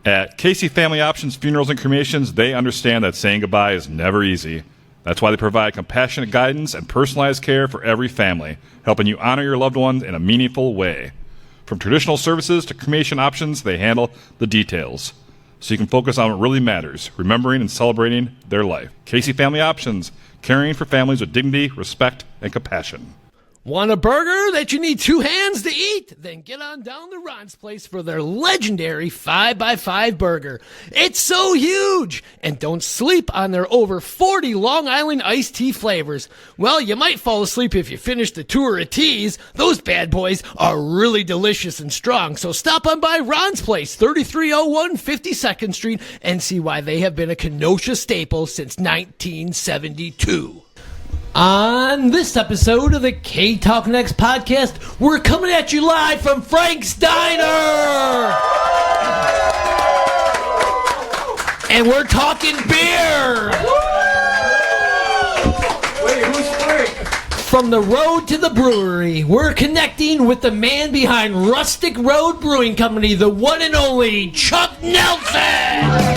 At Casey Family Options Funerals and Cremations, they understand that saying goodbye is never easy. That's why they provide compassionate guidance and personalized care for every family, helping you honor your loved ones in a meaningful way. From traditional services to cremation options, they handle the details, so you can focus on what really matters, remembering and celebrating their life. Casey Family Options, caring for families with dignity, respect, and compassion. Want a burger that you need two hands to eat? Then get on down to Ron's Place for their legendary 5x5 burger. It's so huge! And don't sleep on their over 40 Long Island iced tea flavors. Well, you might fall asleep if you finish the tour of teas. Those bad boys are really delicious and strong. So stop on by Ron's Place, 3301 52nd Street, and see why they have been a Kenosha staple since 1972. On this episode of the K Talk Next podcast, we're coming at you live from Frank's Diner! And we're talking beer! Wait, who's Frank? From the road to the brewery, we're connecting with the man behind Rustic Road Brewing Company, the one and only Chuck Nelson!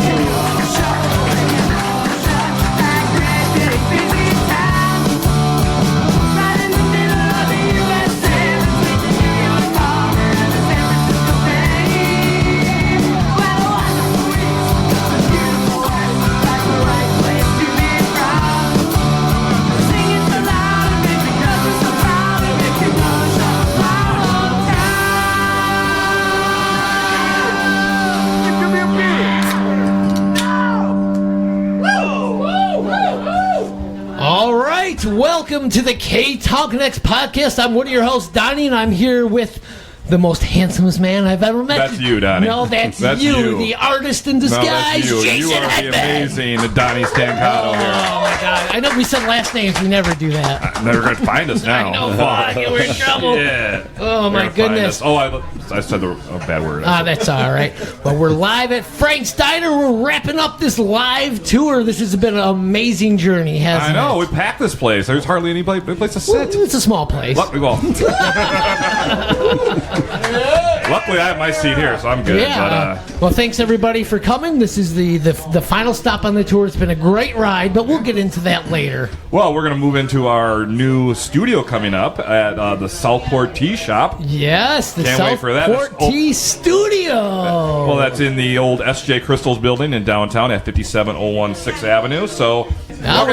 Welcome to the K Talk Next podcast. I'm one of your hosts, Donnie, and I'm here with the most handsomest man I've ever met. That's you, Donnie. No, that's you, the artist in disguise, no, that's you. Jason You are Hedman. The amazing Donnie Stancato here. Oh, my God. I know we said last names. We never do that. They're going to find us now. I know. Fuck. We're in trouble. Yeah. Oh, my goodness. Oh, I said a bad word. That's all right. Well, we're live at Frank's Diner. We're wrapping up this live tour. This has been an amazing journey, hasn't it? I know. We packed this place. There's hardly any place to sit. Well, it's a small place. Luckily, I have my seat here, so I'm good. Yeah. Well, thanks everybody for coming. This is the final stop on the tour. It's been a great ride, but we'll get into that later. Well, we're going to move into our new studio coming up at the Southport Tea Shop. Yes, the Can't wait for that. Southport Tea Studio. Well, that's in the old S.J. Crystals building in downtown at 5701 Sixth Avenue. So now,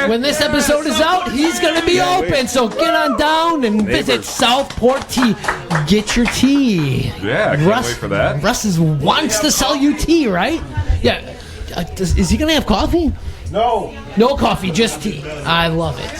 when this episode is out, he's going to be open. So get on down and visit Southport Tea. Get your tea. Yeah, I can't wait for that. Russ wants to sell you tea, right? Yeah. Is he going to have coffee? No. No coffee, just tea. I love it.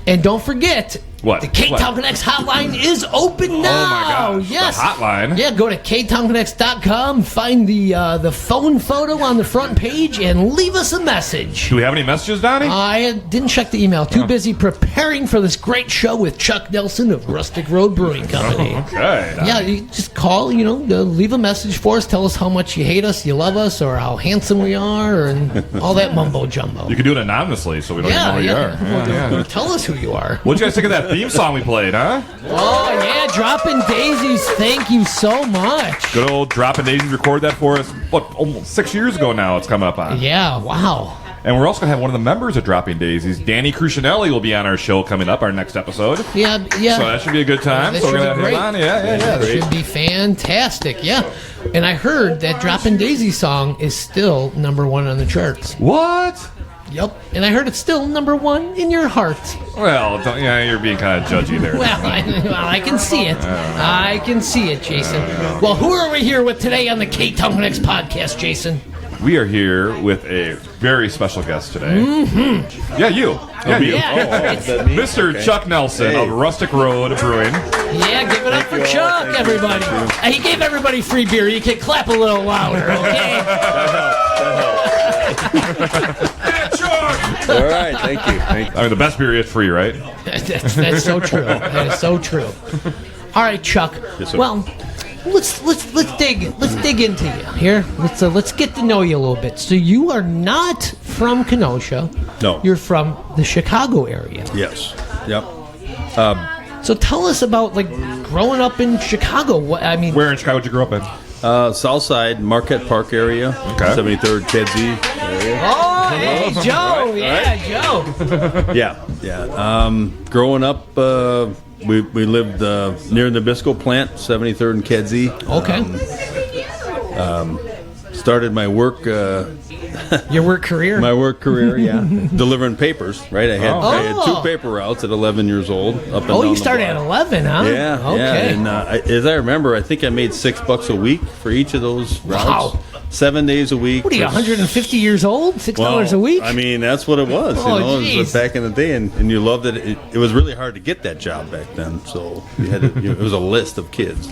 And don't forget, what? The Ktown Connects hotline is open now. Oh my gosh, yes. the hotline. Yeah, go to ktownconnects.com, find the phone photo on the front page, and leave us a message. Do we have any messages, Donnie? I didn't check the email. Too busy preparing for this great show with Chuck Nelson of Rustic Road Brewing Company. Okay. Yeah, you just call, leave a message for us. Tell us how much you hate us, you love us, or how handsome we are, and all that mumbo jumbo. You can do it anonymously, so we don't even know who you are. Well, tell us who you are. What'd you guys think of that theme song we played, huh? Oh, yeah, Dropping Daisies. Thank you so much. Good old Dropping Daisies recorded that for us, almost 6 years ago now it's coming up on. Yeah, wow. And we're also going to have one of the members of Dropping Daisies, Danny Crucinelli, will be on our show coming up, our next episode. Yeah. So that should be a good time. So we're going to have him on. Yeah. That should be fantastic, yeah. And I heard that Dropping Daisies song is still #1 on the charts. What? Yep. And I heard it's still #1 in your heart. Well, you're being kind of judgy there. Well, I can see it. I can see it, Jason. Well, who are we here with today on the Ktown Connects podcast, Jason? We are here with a very special guest today. Mm-hmm. Yeah, you. Yeah, you. Yeah. Mr. Chuck Nelson of Rustic Road Brewing. Yeah, give it up for Chuck, everybody. He gave everybody free beer. You can clap a little louder, okay? All right, thank you. I mean, the best beer is free, right? That's so true. That is so true. All right, Chuck. Yes, sir. Well, let's dig into you here. Let's get to know you a little bit. So you are not from Kenosha. No. You're from the Chicago area. Yes. Yep. So tell us about growing up in Chicago. Where in Chicago did you grow up in? South Side, Marquette Park area, Okay. 73rd Kedzie area. Oh, hey, Joe. Yeah, Joe. Yeah. Growing up, we lived near the Nabisco plant, 73rd and Kedzie. Okay. Started my work Your work career? yeah, delivering papers. Right, I had 2 paper routes at 11 years old. Up and down you the started at block. 11, huh? Yeah, Okay. yeah. And as I remember, I think I made $6 a week for each of those routes. Wow. 7 days a week. What are you, 150 years old? $6 a week? I mean, that's what it was. Oh, It was geez. back in the day, and you loved it. It was really hard to get that job back then. So you had it was a list of kids.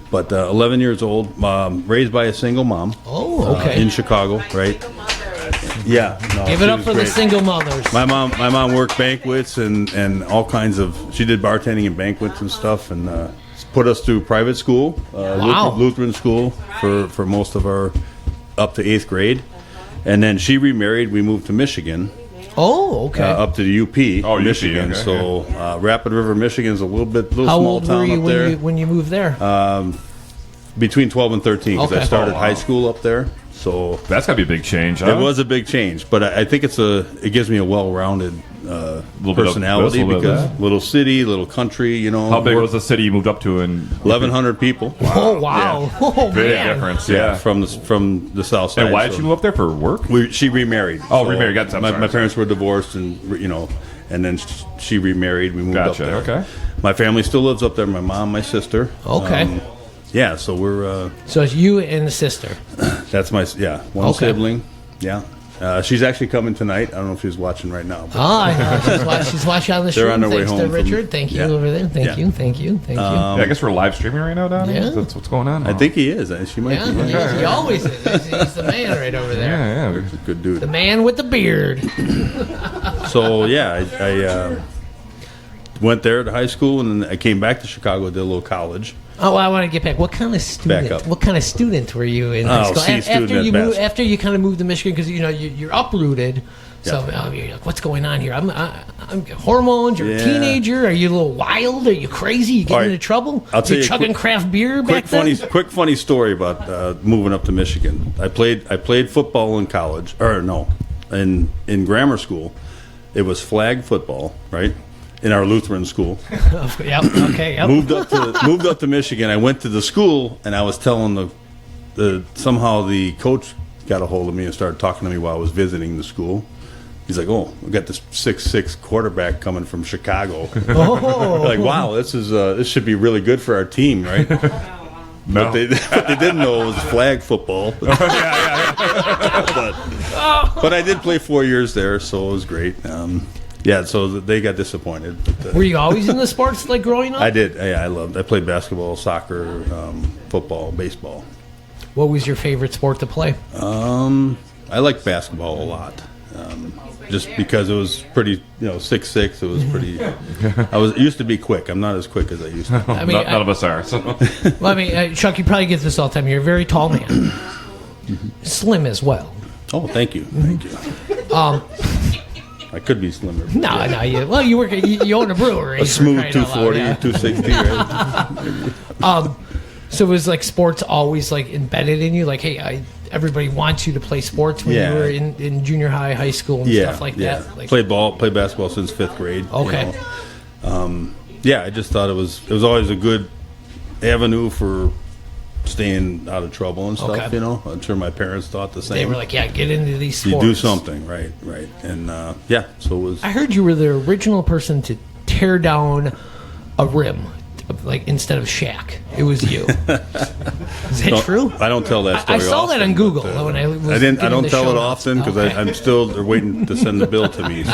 But 11 years old, raised by a single mom. Oh, okay. In Chicago, right? Yeah. No, Give she it up was for the great. single mothers. My mom worked banquets and all kinds of. She did bartending and banquets and stuff, and put us through private school, Wow. Lutheran school for most of our up to 8th grade, and then she remarried. We moved to Michigan, Oh, okay. up to the UP, Oh, UP, Michigan. okay, So Rapid River, Michigan is a little How small old were town you up there. when you moved there? Between 12 and 13, because Okay. I started Oh, wow. high school up there. So That's got to be a big change, huh? it was a big change, but I think it gives me a well-rounded Little bit of personality this, a little bit of because little city, little country, How big was the city you moved up to? In 1,100 people. Oh, wow. Oh, Big man. difference, Yeah, yeah. from the south side. And why did so you move up there for work? She remarried. Oh, remarried, got some, my, sorry, my sorry. parents were divorced, and and then she remarried. We moved Gotcha, up there. okay. My family still lives up there. My mom, my sister. Okay. Yeah, so we're So it's you and the sister. that's my one Okay. sibling. Yeah. She's actually coming tonight. I don't know if she's watching right now. But, Oh, I know. She's watching on the They're stream. on their way Thanks to home from- Richard. Thank you yeah. over there. Thank Yeah. you. Thank you. Thank you. Yeah, I guess we're live streaming right now, Donnie. Yeah. That's what's going on. I think he is. She might Yeah, be. he always is. He's the man right over there. Yeah, yeah. He's a good dude. The man with the beard. So yeah, I went there to high school, and then I came back to Chicago, did a little college. Oh, well, I want to get back. What kind of student? Back up. What kind of student were you in high Oh, school? C student after at you best. after you kind of moved to Michigan because you're uprooted. So Yeah. you're like, what's going on here? I'm hormones. You're a Yeah. teenager. Are you a little wild? Are you crazy? You All getting right. into trouble? I'll tell you you a chugging quick- craft beer back Quick funny story about moving up to Michigan. I played football in college, or no, in grammar school. It was flag football, right? In our Lutheran school. then? Yep. Okay. Yep. moved up to Michigan. I went to the school, and I was telling somehow the coach got a hold of me and started talking to me while I was visiting the school. He's like, "Oh, we got this 6'6" quarterback coming from Chicago." Oh. Like, wow, this should be really good for our team, right? No. What they didn't know was flag football. but I did play 4 years there, so it was great. So they got disappointed. But, Were you always in the sports like growing up? I did. Yeah, I played basketball, soccer, football, baseball. What was your favorite sport to play? I liked basketball a lot. Just because it was pretty, 6'6", it was pretty. I used to be quick. I'm not as quick as I used to be. I mean, None of us are. So. Well, I mean, Chuck, you probably get this all the time. You're a very tall man, slim as well. Oh, thank you. I could be slimmer. No, you work. You own a brewery. A smooth for crying out loud, 240, yeah. 260, right? So it was like sports always like embedded in you. Like, hey, everybody wants you to play sports when Yeah. you were in junior high, high school, and stuff like that. Like, Played basketball since 5th grade. Okay. I just thought it was always a good avenue for staying out of trouble and stuff. Okay. I'm sure my parents thought the same. they were like, yeah, get into these you sports. do something, right, and so it was. I heard you were the original person to tear down a rim, like instead of Shaq. It was you. Is that true? I don't tell that story. I saw that often, on Google but, when I was. I getting don't the tell show it notes. often because Okay. I'm still they're waiting to send the bill to me.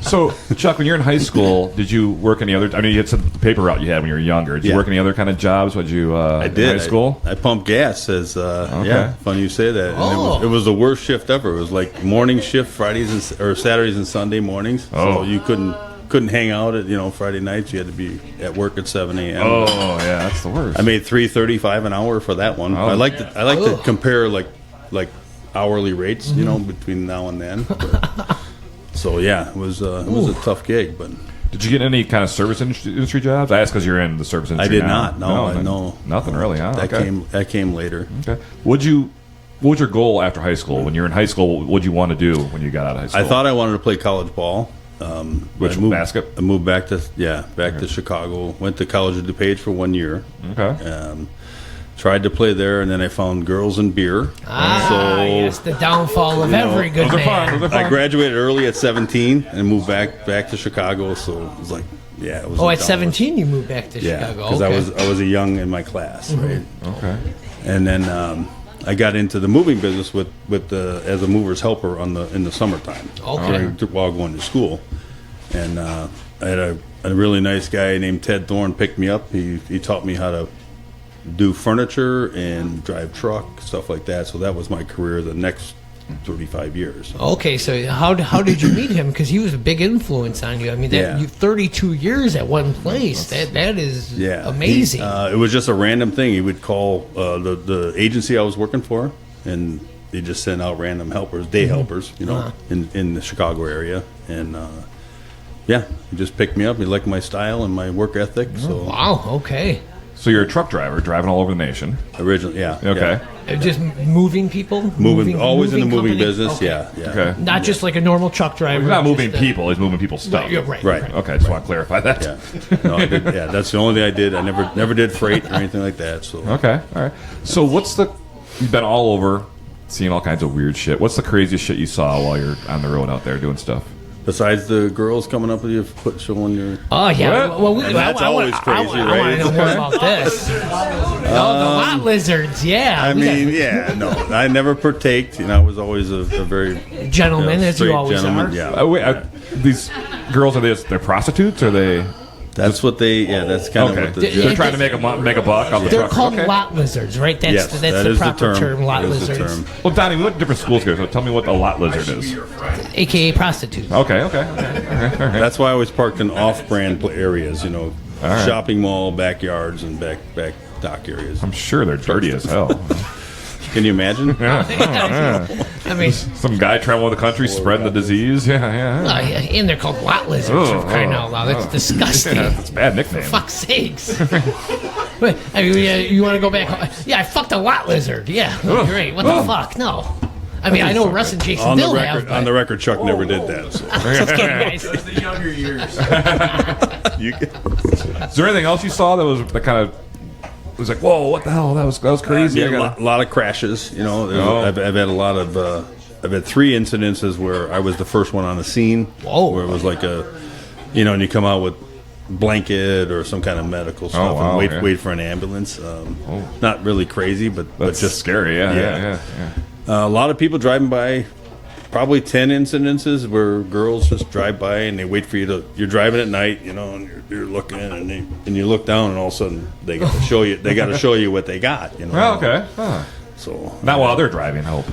So, Chuck, when you're in high school, did you work any other? I mean, you had some paper route you had when you were younger. Did you Yeah. work any other kind of jobs? Would you? I did. In high school. I pumped gas as funny you say that. And Oh. it was the worst shift ever. It was like morning shift or Saturdays and Sunday mornings. Oh. So you couldn't hang out at Friday nights. You had to be at work at 7 a.m. Oh, yeah, that's the worst. I made $3.35 an hour for that one. Oh. I like to Ugh. compare like hourly rates, between now and then. But, so yeah, it was a tough gig, but Did you get any kind of service industry jobs? I asked because you're in the service industry. I did now. not. No. Nothing really. Huh? That came later. Okay. What was your goal after high school? When you were in high school, what did you want to do when you got out of high school? I thought I wanted to play college ball. Basket? I moved back to Chicago. Went to College of DuPage for 1 year. Okay. Tried to play there, and then I found girls and beer. Yes, the downfall of every good man. I graduated early at 17 and moved back to Chicago. So it was like, it was. Oh, at 17 you moved back to Chicago. Because I was a young in my class, right? Okay. And then I got into the moving business as a mover's helper in the summertime. Okay. While going to school, and I had a really nice guy named Ted Thorne picked me up. He taught me how to do furniture and drive truck, stuff like that. So that was my career the next 35 years. Okay, so how did you meet him? Because he was a big influence on you. I mean, you 32 years at one place. That is amazing. It was just a random thing. He would call the agency I was working for, and they just sent out random helpers, day helpers, in the Chicago area. And he just picked me up. He liked my style and my work ethic. So wow, okay. So you're a truck driver, driving all over the nation. Originally, yeah. Okay. Yeah. Just moving people? Always in the moving company? business, Okay. yeah. Okay. Not just like a normal truck driver. He's not moving people, he's moving people's stuff. Right. Okay, I just want to clarify that. Yeah. No, I did, that's the only thing I did. I never did freight or anything like that. So Okay, all right. So you've been all over, seeing all kinds of weird shit. What's the craziest shit you saw while you're on the road out there doing stuff? Besides the girls coming up with you, showing your... Oh, yeah. What? Well, that's always crazy, I right? want to know more about this. The lot lizards, yeah. I never partaked. I was always a very... Gentleman, as you always gentleman, are. Yeah. These girls, they're prostitutes, or they... That's what they... Yeah, that's kind of what they're trying to make a buck off the They're truck. called lot lizards, right? That's that the is proper term, lot that is the lizards. term. Well, Donnie, we went to different schools here, so tell me what a lot lizard is. A.K.A. prostitutes. Okay. All right. That's why I always parked in off-brand areas, right. shopping mall, backyards, and back dock areas. I'm sure they're dirty as hell. Can you imagine? I mean... Some guy traveling the country spreading the disease. Yeah. And they're called lot lizards, for crying out loud. That's disgusting. Yeah, that's a bad nickname. For fuck's sakes. Wait, I mean, you want to go back home? Yeah, I fucked a lot lizard. Yeah, great. What the fuck? No. I mean, I know Russ and Jason Dill have. On the record, Chuck never did that. So. Just kidding, guys. That's the younger years. Is there anything else you saw that kind of was like, whoa, what the hell? That was crazy. A lot of crashes. I've had a lot of. I've had 3 incidences where I was the first one on the scene. Whoa. Where it was like and you come out with blanket or some kind of medical stuff and wait for an ambulance. Not really crazy, but just scary. Yeah. A lot of people driving by. Probably 10 incidences where girls just drive by and they wait for you to. You're driving at night, and you're looking and you look down and all of a sudden they got to show you. They got to show you what they got. Oh, okay. So not while they're driving, I hope.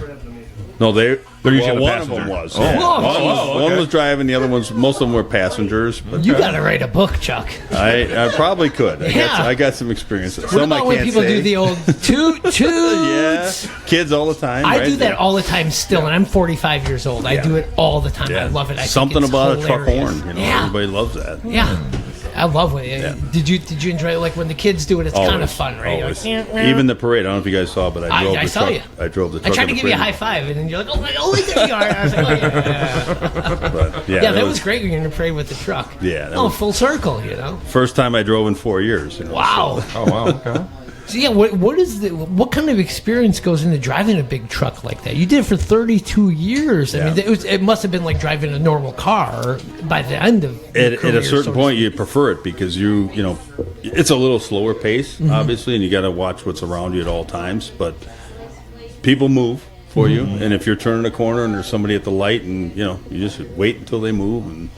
No, they're usually the one passenger. of them was. Oh. Yeah. One was driving. The other ones, most of them were passengers. But You got to write a book, Chuck. I probably could. Yeah. I got some experience. What Some about I when can't people say. do the old toot? Yeah, kids all the time. I right? do that all the time still, and I'm 45 years old. I do it all the time. Yeah. I love it. I think Something it's about a truck hilarious. horn. Yeah. Everybody loves that. Yeah. I love it. Did you enjoy it? Like when the kids do it, it's kind of fun, right? Always. You're like, Even the parade. I don't know if you guys saw, but I drove I the saw truck. you. I drove the truck. I tried of to the give you a parade. high five, and then you're like, "Oh my, there you are!" And I was like, "Oh yeah." But, Yeah, that was great when you're in the parade with the truck. Yeah, that Oh, was- full circle, First time I drove in 4 years. Wow. Oh wow. Okay. So yeah, what kind of experience goes into driving a big truck like that? You did it for 32 years. I mean, it must have been like driving a normal car by the end of your At career, a certain so to point, speak. you prefer it because it's a little slower pace, obviously, and you got to watch what's around you at all times. But people move for you, and if you're turning a corner and there's somebody at the light, and you just wait until they move, and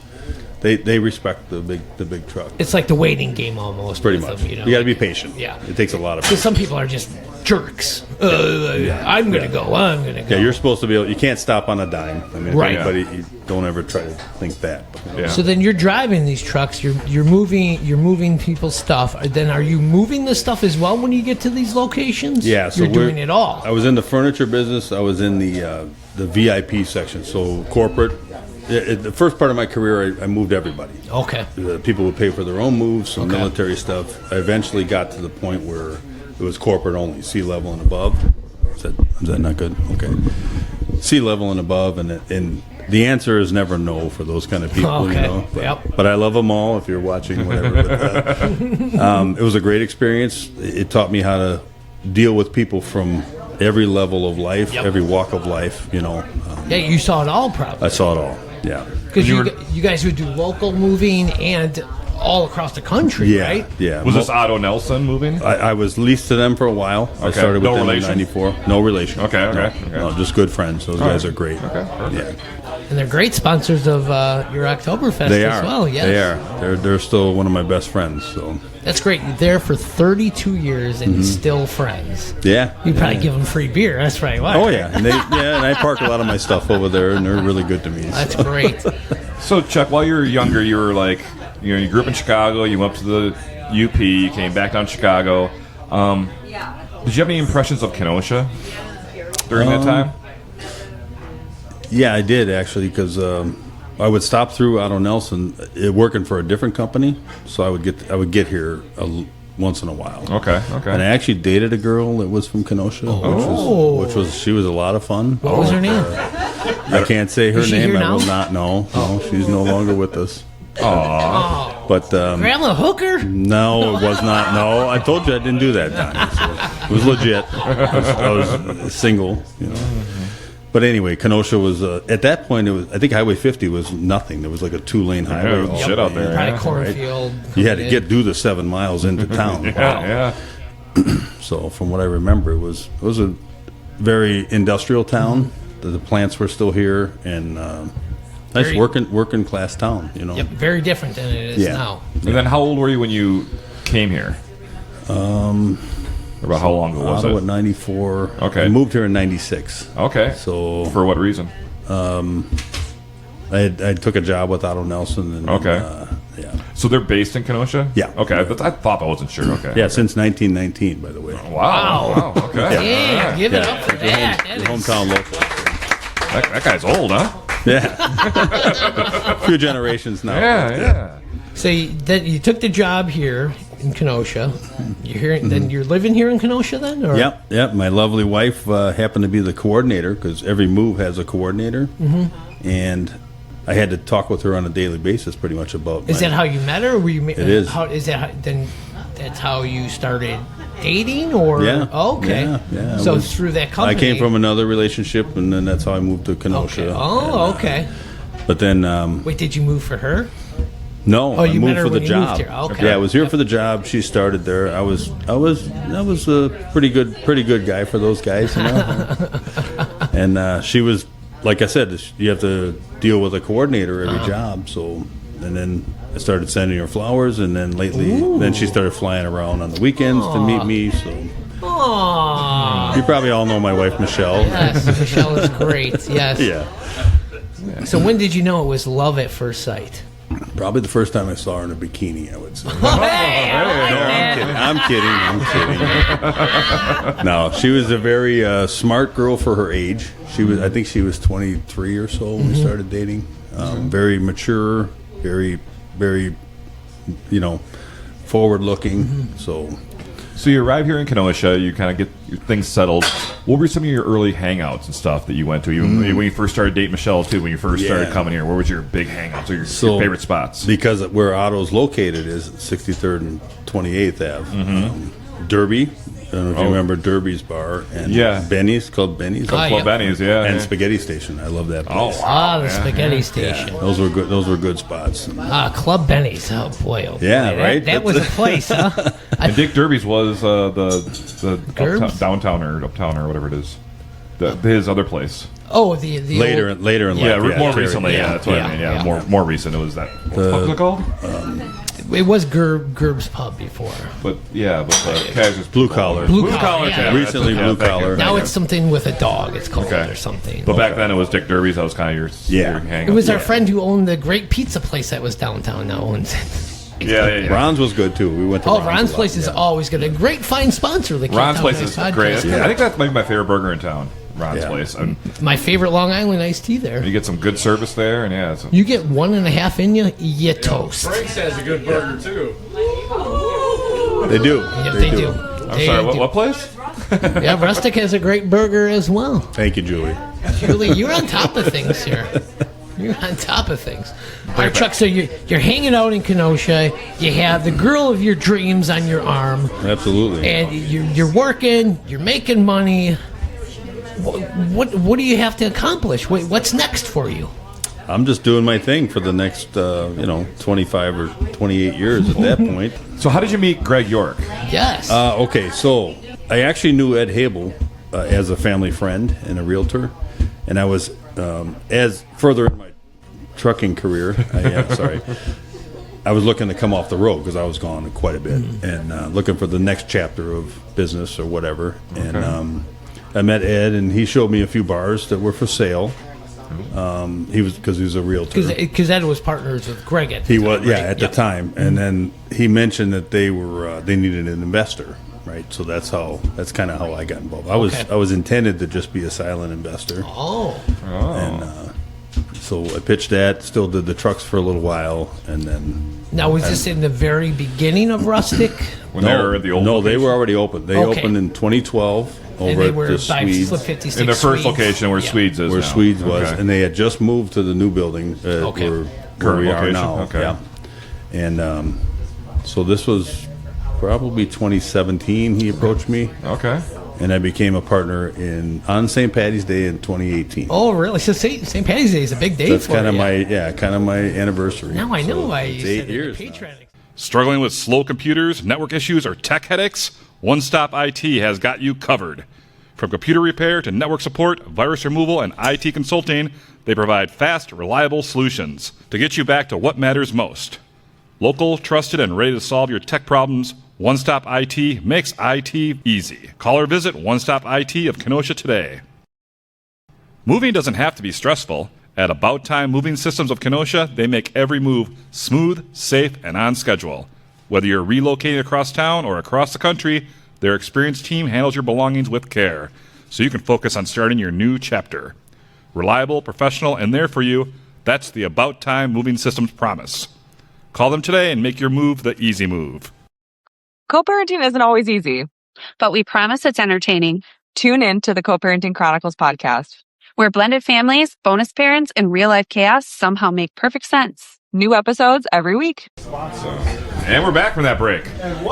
they respect the big truck. It's like the waiting game almost. Pretty with much. them, You got to be patient. Yeah. It takes a lot of. Because some people are just jerks. I'm gonna go. I'm gonna go. Yeah, you're supposed to be able. You can't stop on a dime. I mean, Right. But you don't ever try to think that. But, Yeah. So then you're driving these trucks. You're moving people's stuff. Then are you moving the stuff as well when you get to these locations? Yeah, so you're doing it all. I was in the furniture business. I was in the VIP section, so corporate, the first part of my career, I moved everybody. Okay. People would pay for their own moves, some military stuff. I eventually got to the point where it was corporate only, sea level and above. Is that not good? Okay. Sea level and above, and the answer is never no for those kind of people. Okay. You know? But I love them all. If you're watching, whatever. But, it was a great experience. It taught me how to deal with people from every level of life, every walk of life. You know. Yeah, you saw it all, probably. I saw it all. Yeah. Because you guys would do local moving and all across the country, right? Yeah. Was this Otto Nelson moving? I was leased to them for a while. I started with them in '94. No relation. Okay. No, just good friends. Those guys are great. Okay. Perfect. Yeah. And they're great sponsors of your Oktoberfest They as are. well. Yes. They are. They're still one of my best friends. So. That's great. You're there for 32 years and still friends. Yeah. You probably give them free beer. That's right. Why? Oh yeah, and I park a lot of my stuff over there, and they're really good to me. That's great. So, Chuck, while you were younger, you were like, you grew up in Chicago. You went up to the UP. You came back down to Chicago. Did you have any impressions of Kenosha during that time? Yeah, I did actually, because I would stop through Otto Nelson, working for a different company, so I would get here once in a while. Okay. And I actually dated a girl that was from Kenosha, which was she was a lot of fun. What was her name? I can't say her Is she name. here I now? will not know. No, she's no longer with us. Aww. But Grandma Hooker? no, it was not. No, I told you I didn't do that, Donnie. So it was legit. I was single, you know. But anyway, Kenosha was at that point. It was, I think Highway 50 was nothing. There was like a 2-lane highway. Yeah, shit out there. Probably Yeah. cornfield. You had to do the 7 miles into town. Yeah. So from what I remember, it was a very industrial town. The plants were still here, and nice Very- working class town. You know. Yep, very different than it is Yeah. now. And then how old were you when you came here? About how long ago was Ottawa, it? 94. Okay. I moved here in 96. Okay. So For what reason? I took a job with Otto Nelson. And, Okay. yeah. So they're based in Kenosha? Yeah. Okay. I thought I wasn't sure. Okay. Yeah, since 1919, by the way. Wow. Okay. Yeah, give it Yeah. up for that. Your That is- hometown local. That guy's old, huh? Yeah. A few generations now. Yeah. So you took the job here in Kenosha. You're here, then you're living here in Kenosha, then? Or? Yep. My lovely wife happened to be the coordinator, because every move has a coordinator. And I had to talk with her on a daily basis pretty much about Is that how you met her? Or were you? It is. How, is that how, then? That's how you started dating, or Yeah. Oh, okay. Yeah. So It was- through that company, I came from another relationship, and then that's how I moved to Kenosha. Okay. Oh, And, okay. But then, Wait, did you move for her? no, Oh, I you met moved her for the when you moved job. here. Okay. Yeah, I was here for the job. She started there. I was a pretty good guy for those guys, you know. And she was, like I said, you have to deal with a coordinator every job. So, and then I started sending her flowers, and then then she started flying around on the weekends to meet me. So Aww. you probably all know my wife, Michelle. Yes, Michelle is great. Yes. Yeah. So when did you know it was love at first sight? Probably the first time I saw her in a bikini, I would say. Hey, I like that. I'm kidding. No, she was a very smart girl for her age. I think she was 23 or so when we started dating. Very mature, very, very, forward looking. So you arrive here in Kenosha, you kind of get your things settled. What were some of your early hangouts and stuff that you went to? When you first started dating Michelle, too, when you first started coming here, where was your big hangouts or your favorite spots? Because where Otto's located is 63rd and 28th Ave. Derby. I don't know if you remember Derby's bar. And Benny's, Club Benny's. Club Benny's, yeah. And Spaghetti Station. I love that place. The spaghetti station. Yeah, those were good spots. Club Benny's. Oh boy. Oh, Yeah, boy. right? That was a place, huh? And Dick Derby's was the Gerbs? downtown or uptown or whatever it is. His other place. Oh, the Later in life. Yeah, more Terry. recently. Yeah, that's what I mean. Yeah, more recent. It was that. What was it called? It was Gerb's Pub before. But Kaiser's Blue Collar. Blue Collar, yeah. yeah. Recently Blue Collar. Now it's something with a dog. It's called Okay. or something. But back then it was Dick Derby's. That was kind of your hangout. It was our friend who owned the great pizza place that was downtown now. Yeah. Ron's was good too. We went to Ron's a lot, place is always good. A great fine sponsor. The Ron's Ktown place is podcast. great. I think that's maybe my favorite burger in town. Ron's Yeah. place. And My favorite Long Island iced tea there. you get some good service there, and it's You get 1.5 in you toast. Frank's has a good burger too. They do. Yeah, they do. I'm sorry, what place? Yeah, Rustic has a great burger as well. Thank you, Julie. Julie, you're on top of things here. You're on top of things. All right, Chuck, so you're hanging out in Kenosha. You have the girl of your dreams on your arm. Absolutely. And you're working. You're making money. What do you have to accomplish? What's next for you? I'm just doing my thing for the next, 25 or 28 years at that point. So how did you meet Greg York? Yes. Okay, so I actually knew Ed Habel as a family friend and a realtor, and I was as further in my trucking career. I was looking to come off the road because I was gone quite a bit and looking for the next chapter of business or whatever. Okay. And I met Ed, and he showed me a few bars that were for sale. He was a realtor. Because Ed was partners with Greg at the He time, was, right? yeah, at the time. And then he mentioned that they needed an investor, right? So that's kind of how I got involved. I was intended to just be a silent investor. Oh. And so I pitched that. Still did the trucks for a little while, and then. Now, was this in the very beginning of Rustic? When they were at the old No, location? they were already open. They opened in 2012 And over they at were the by Swedes. Slip 56 In their first Swedes. location where Yeah. Swedes is Where now. Swedes was, Okay. and they had just moved to the new building where Current we are location? now. Okay. Yeah. And so this was probably 2017. He approached me, Okay. and I became a partner on St. Patty's Day in 2018. Oh, really? So St. Patty's Day is a big day That's for kind of you. my anniversary. Now I know So why it's you 8 said years. the now. Patreon. Struggling with slow computers, network issues, or tech headaches? One Stop IT has got you covered. From computer repair to network support, virus removal, and IT consulting, they provide fast, reliable solutions to get you back to what matters most. Local, trusted, and ready to solve your tech problems, One Stop IT makes IT easy. Call or visit One Stop IT of Kenosha today. Moving doesn't have to be stressful. At About Time Moving Systems of Kenosha, they make every move smooth, safe, and on schedule. Whether you're relocating across town or across the country, their experienced team handles your belongings with care, so you can focus on starting your new chapter. Reliable, professional, and there for you, that's the About Time Moving Systems promise. Call them today and make your move the easy move. Co-parenting isn't always easy, but we promise it's entertaining. Tune in to the Co-Parenting Chronicles podcast, where blended families, bonus parents, and real-life chaos somehow make perfect sense. New episodes every week. And we're back from that break. And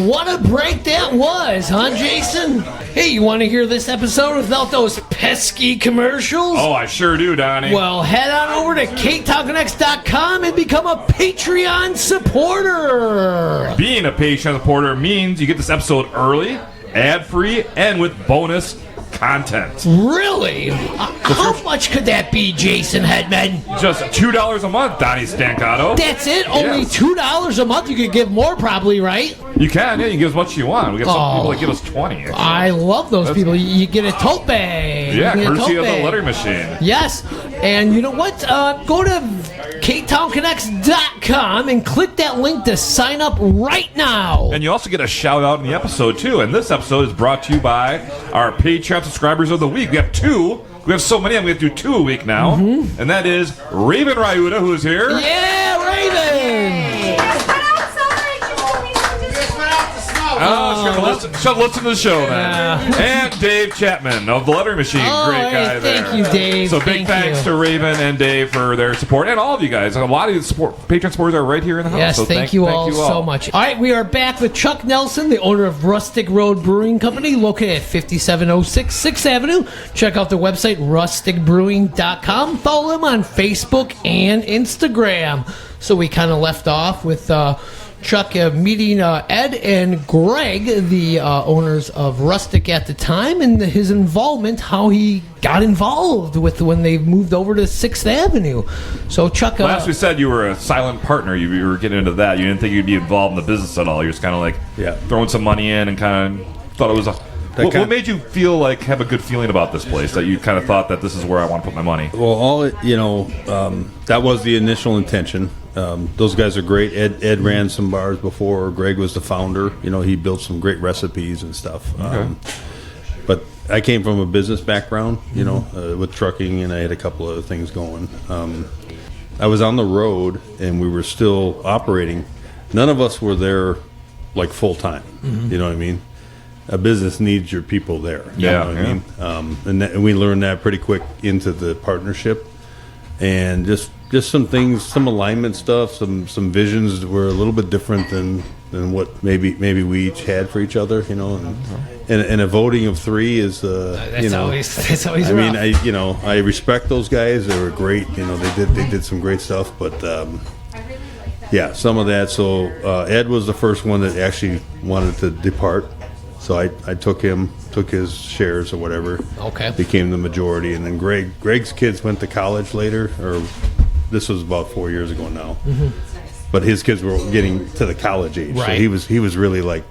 what a break that was, huh, Jason? Hey, you want to hear this episode without those pesky commercials? Oh, I sure do, Donnie. Well, head on over to ktownconnects.com and become a Patreon supporter. Being a Patreon supporter means you get this episode early, ad-free, and with bonus content. Really? How much could that be, Jason Hedman? Just $2 a month, Donnie Stancato. That's it? Only Yes. $2 a month? You could give more probably, right? You can, yeah. You can give as much as you want. We got some people that give us 20. Actually. I love those people. You get a tote bag. Yeah, You get a courtesy tote of the bag. lettering machine. Yes. And you know what? Go to ktownconnects.com and click that link to sign up right now. And you also get a shout out in the episode, too. And this episode is brought to you by our Patreon subscribers of the week. We have two. We have so many, I'm going to do 2 a week now. Mm-hmm. And that is Raven Ryuda, who's here. Yeah, Raven. She'll listen to the show then. And Dave Chapman of the Lettering Machine. Oh, Great guy hey, there. thank you, Dave. So big Thank thanks you. to Raven and Dave for their support, and all of you guys. A lot of the Patreon supporters are right here in the house. Yes, so thank you all so much. All right, we are back with Chuck Nelson, the owner of Rustic Road Brewing Company, located at 5706 6th Avenue. Check out the website, rusticbrewing.com. Follow him on Facebook and Instagram. So we kind of left off with Chuck meeting Ed and Greg, the owners of Rustic at the time, and his involvement, how he got involved with when they moved over to 6th Avenue. So Chuck... Last we said you were a silent partner. You were getting into that. You didn't think you'd be involved in the business at all. You're just kind of like throwing some money in and kind of thought it was a... What made you feel like, have a good feeling about this place, that you kind of thought that this is where I want to put my money? Well, that was the initial intention. Those guys are great. Ed ran some bars before. Greg was the founder. He built some great recipes and stuff. Okay. But I came from a business background, with trucking, and I had a couple other things going. I was on the road, and we were still operating. None of us were there like full time. You know what I mean? A business needs your people there. You know what I mean? And we learned that pretty quick into the partnership, and just some things, some alignment stuff, some visions that were a little bit different than what maybe we each had for each other. And a voting of 3 is that's always I mean, rough. I respect those guys. They were great. They did some great stuff, but some of that. So Ed was the first one that actually wanted to depart. So I took his shares or whatever. Okay. Became the majority, and then Greg's kids went to college later, or this was about 4 years ago now. But his kids were getting to the college age, right. So he was really like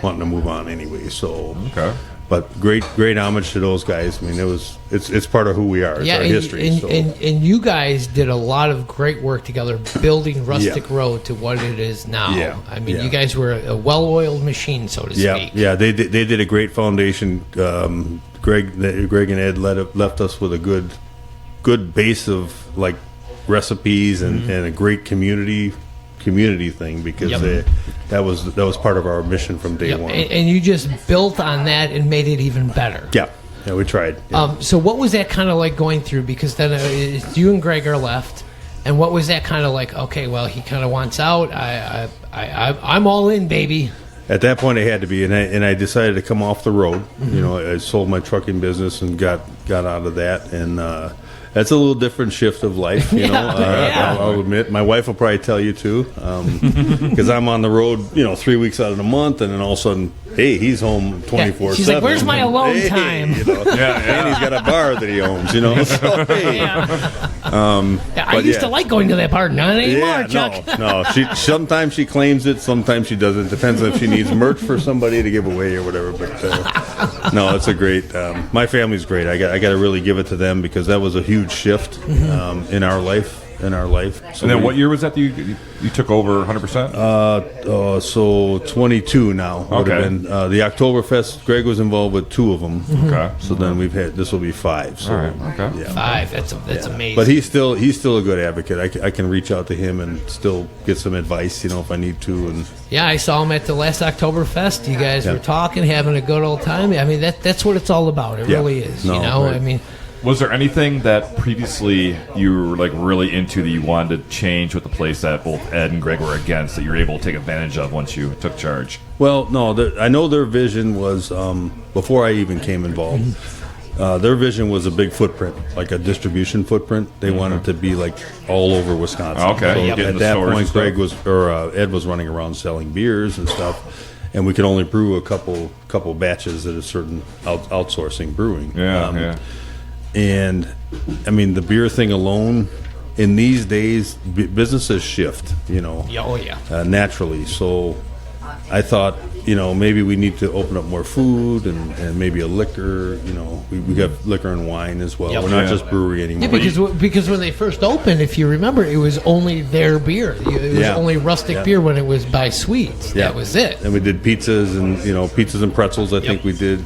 wanting to move on anyway. So Okay. But great homage to those guys. I mean, it's part of who we are. It's our history. And you guys did a lot of great work together building Rustic Road to what it is now. Yeah. I mean, you guys were a well-oiled machine, so to speak. Yeah. They did a great foundation. Greg and Ed left us with a good base of like recipes and a great community thing, because that was part of our mission from day one. And you just built on that and made it even better. Yeah, we tried. Yeah. So what was that kind of like going through? Because then you and Greg are left, and what was that kind of like? Okay, well, he kind of wants out. I'm all in, baby. At that point, I had to be, and I decided to come off the road. I sold my trucking business and got out of that, and that's a little different shift of life, I'll admit. My wife will probably tell you too, because I'm on the road, 3 weeks out of the month, and then all of a sudden, hey, he's home 24/7. She's like, "Where's my alone time?" And he's got a bar that he owns, So, hey. I used to like going to that bar, not anymore, Chuck. No. Sometimes she claims it, sometimes she doesn't. Depends on if she needs merch for somebody to give away or whatever. But no, it's a great. My family's great. I got to really give it to them, because that was a huge shift in our life. So and then what year was that you took over 100%? So 22 now. Would have been the Oktoberfest. Greg was involved with 2 of them. Okay. So then this will be 5. So, all right. Okay. Yeah. 5. That's amazing. But he's still a good advocate. I can reach out to him and still get some advice, if I need to. And yeah, I saw him at the last Oktoberfest. You guys were talking, having a good old time. I mean, that's what it's all about. It really is. Right. I mean. Was there anything that previously you were like really into that you wanted to change with the place that both Ed and Greg were against, that you were able to take advantage of once you took charge? Well, no, I know their vision was, before I even came involved, their vision was a big footprint, like a distribution footprint. They wanted to be like all over Wisconsin. Okay. So at that point, Ed was running around selling beers and stuff, and we could only brew a couple batches at a certain outsourcing brewing. Yeah. And I mean, the beer thing alone, in these days, businesses shift, naturally. So I thought, maybe we need to open up more food and maybe a liquor. We got liquor and wine as well. Yep. We're not just brewery anymore. Yeah, because when they first opened, if you remember, it was only their beer. It was only rustic beer when it was by Sweets. That was it. And we did pizzas and pretzels. I think we did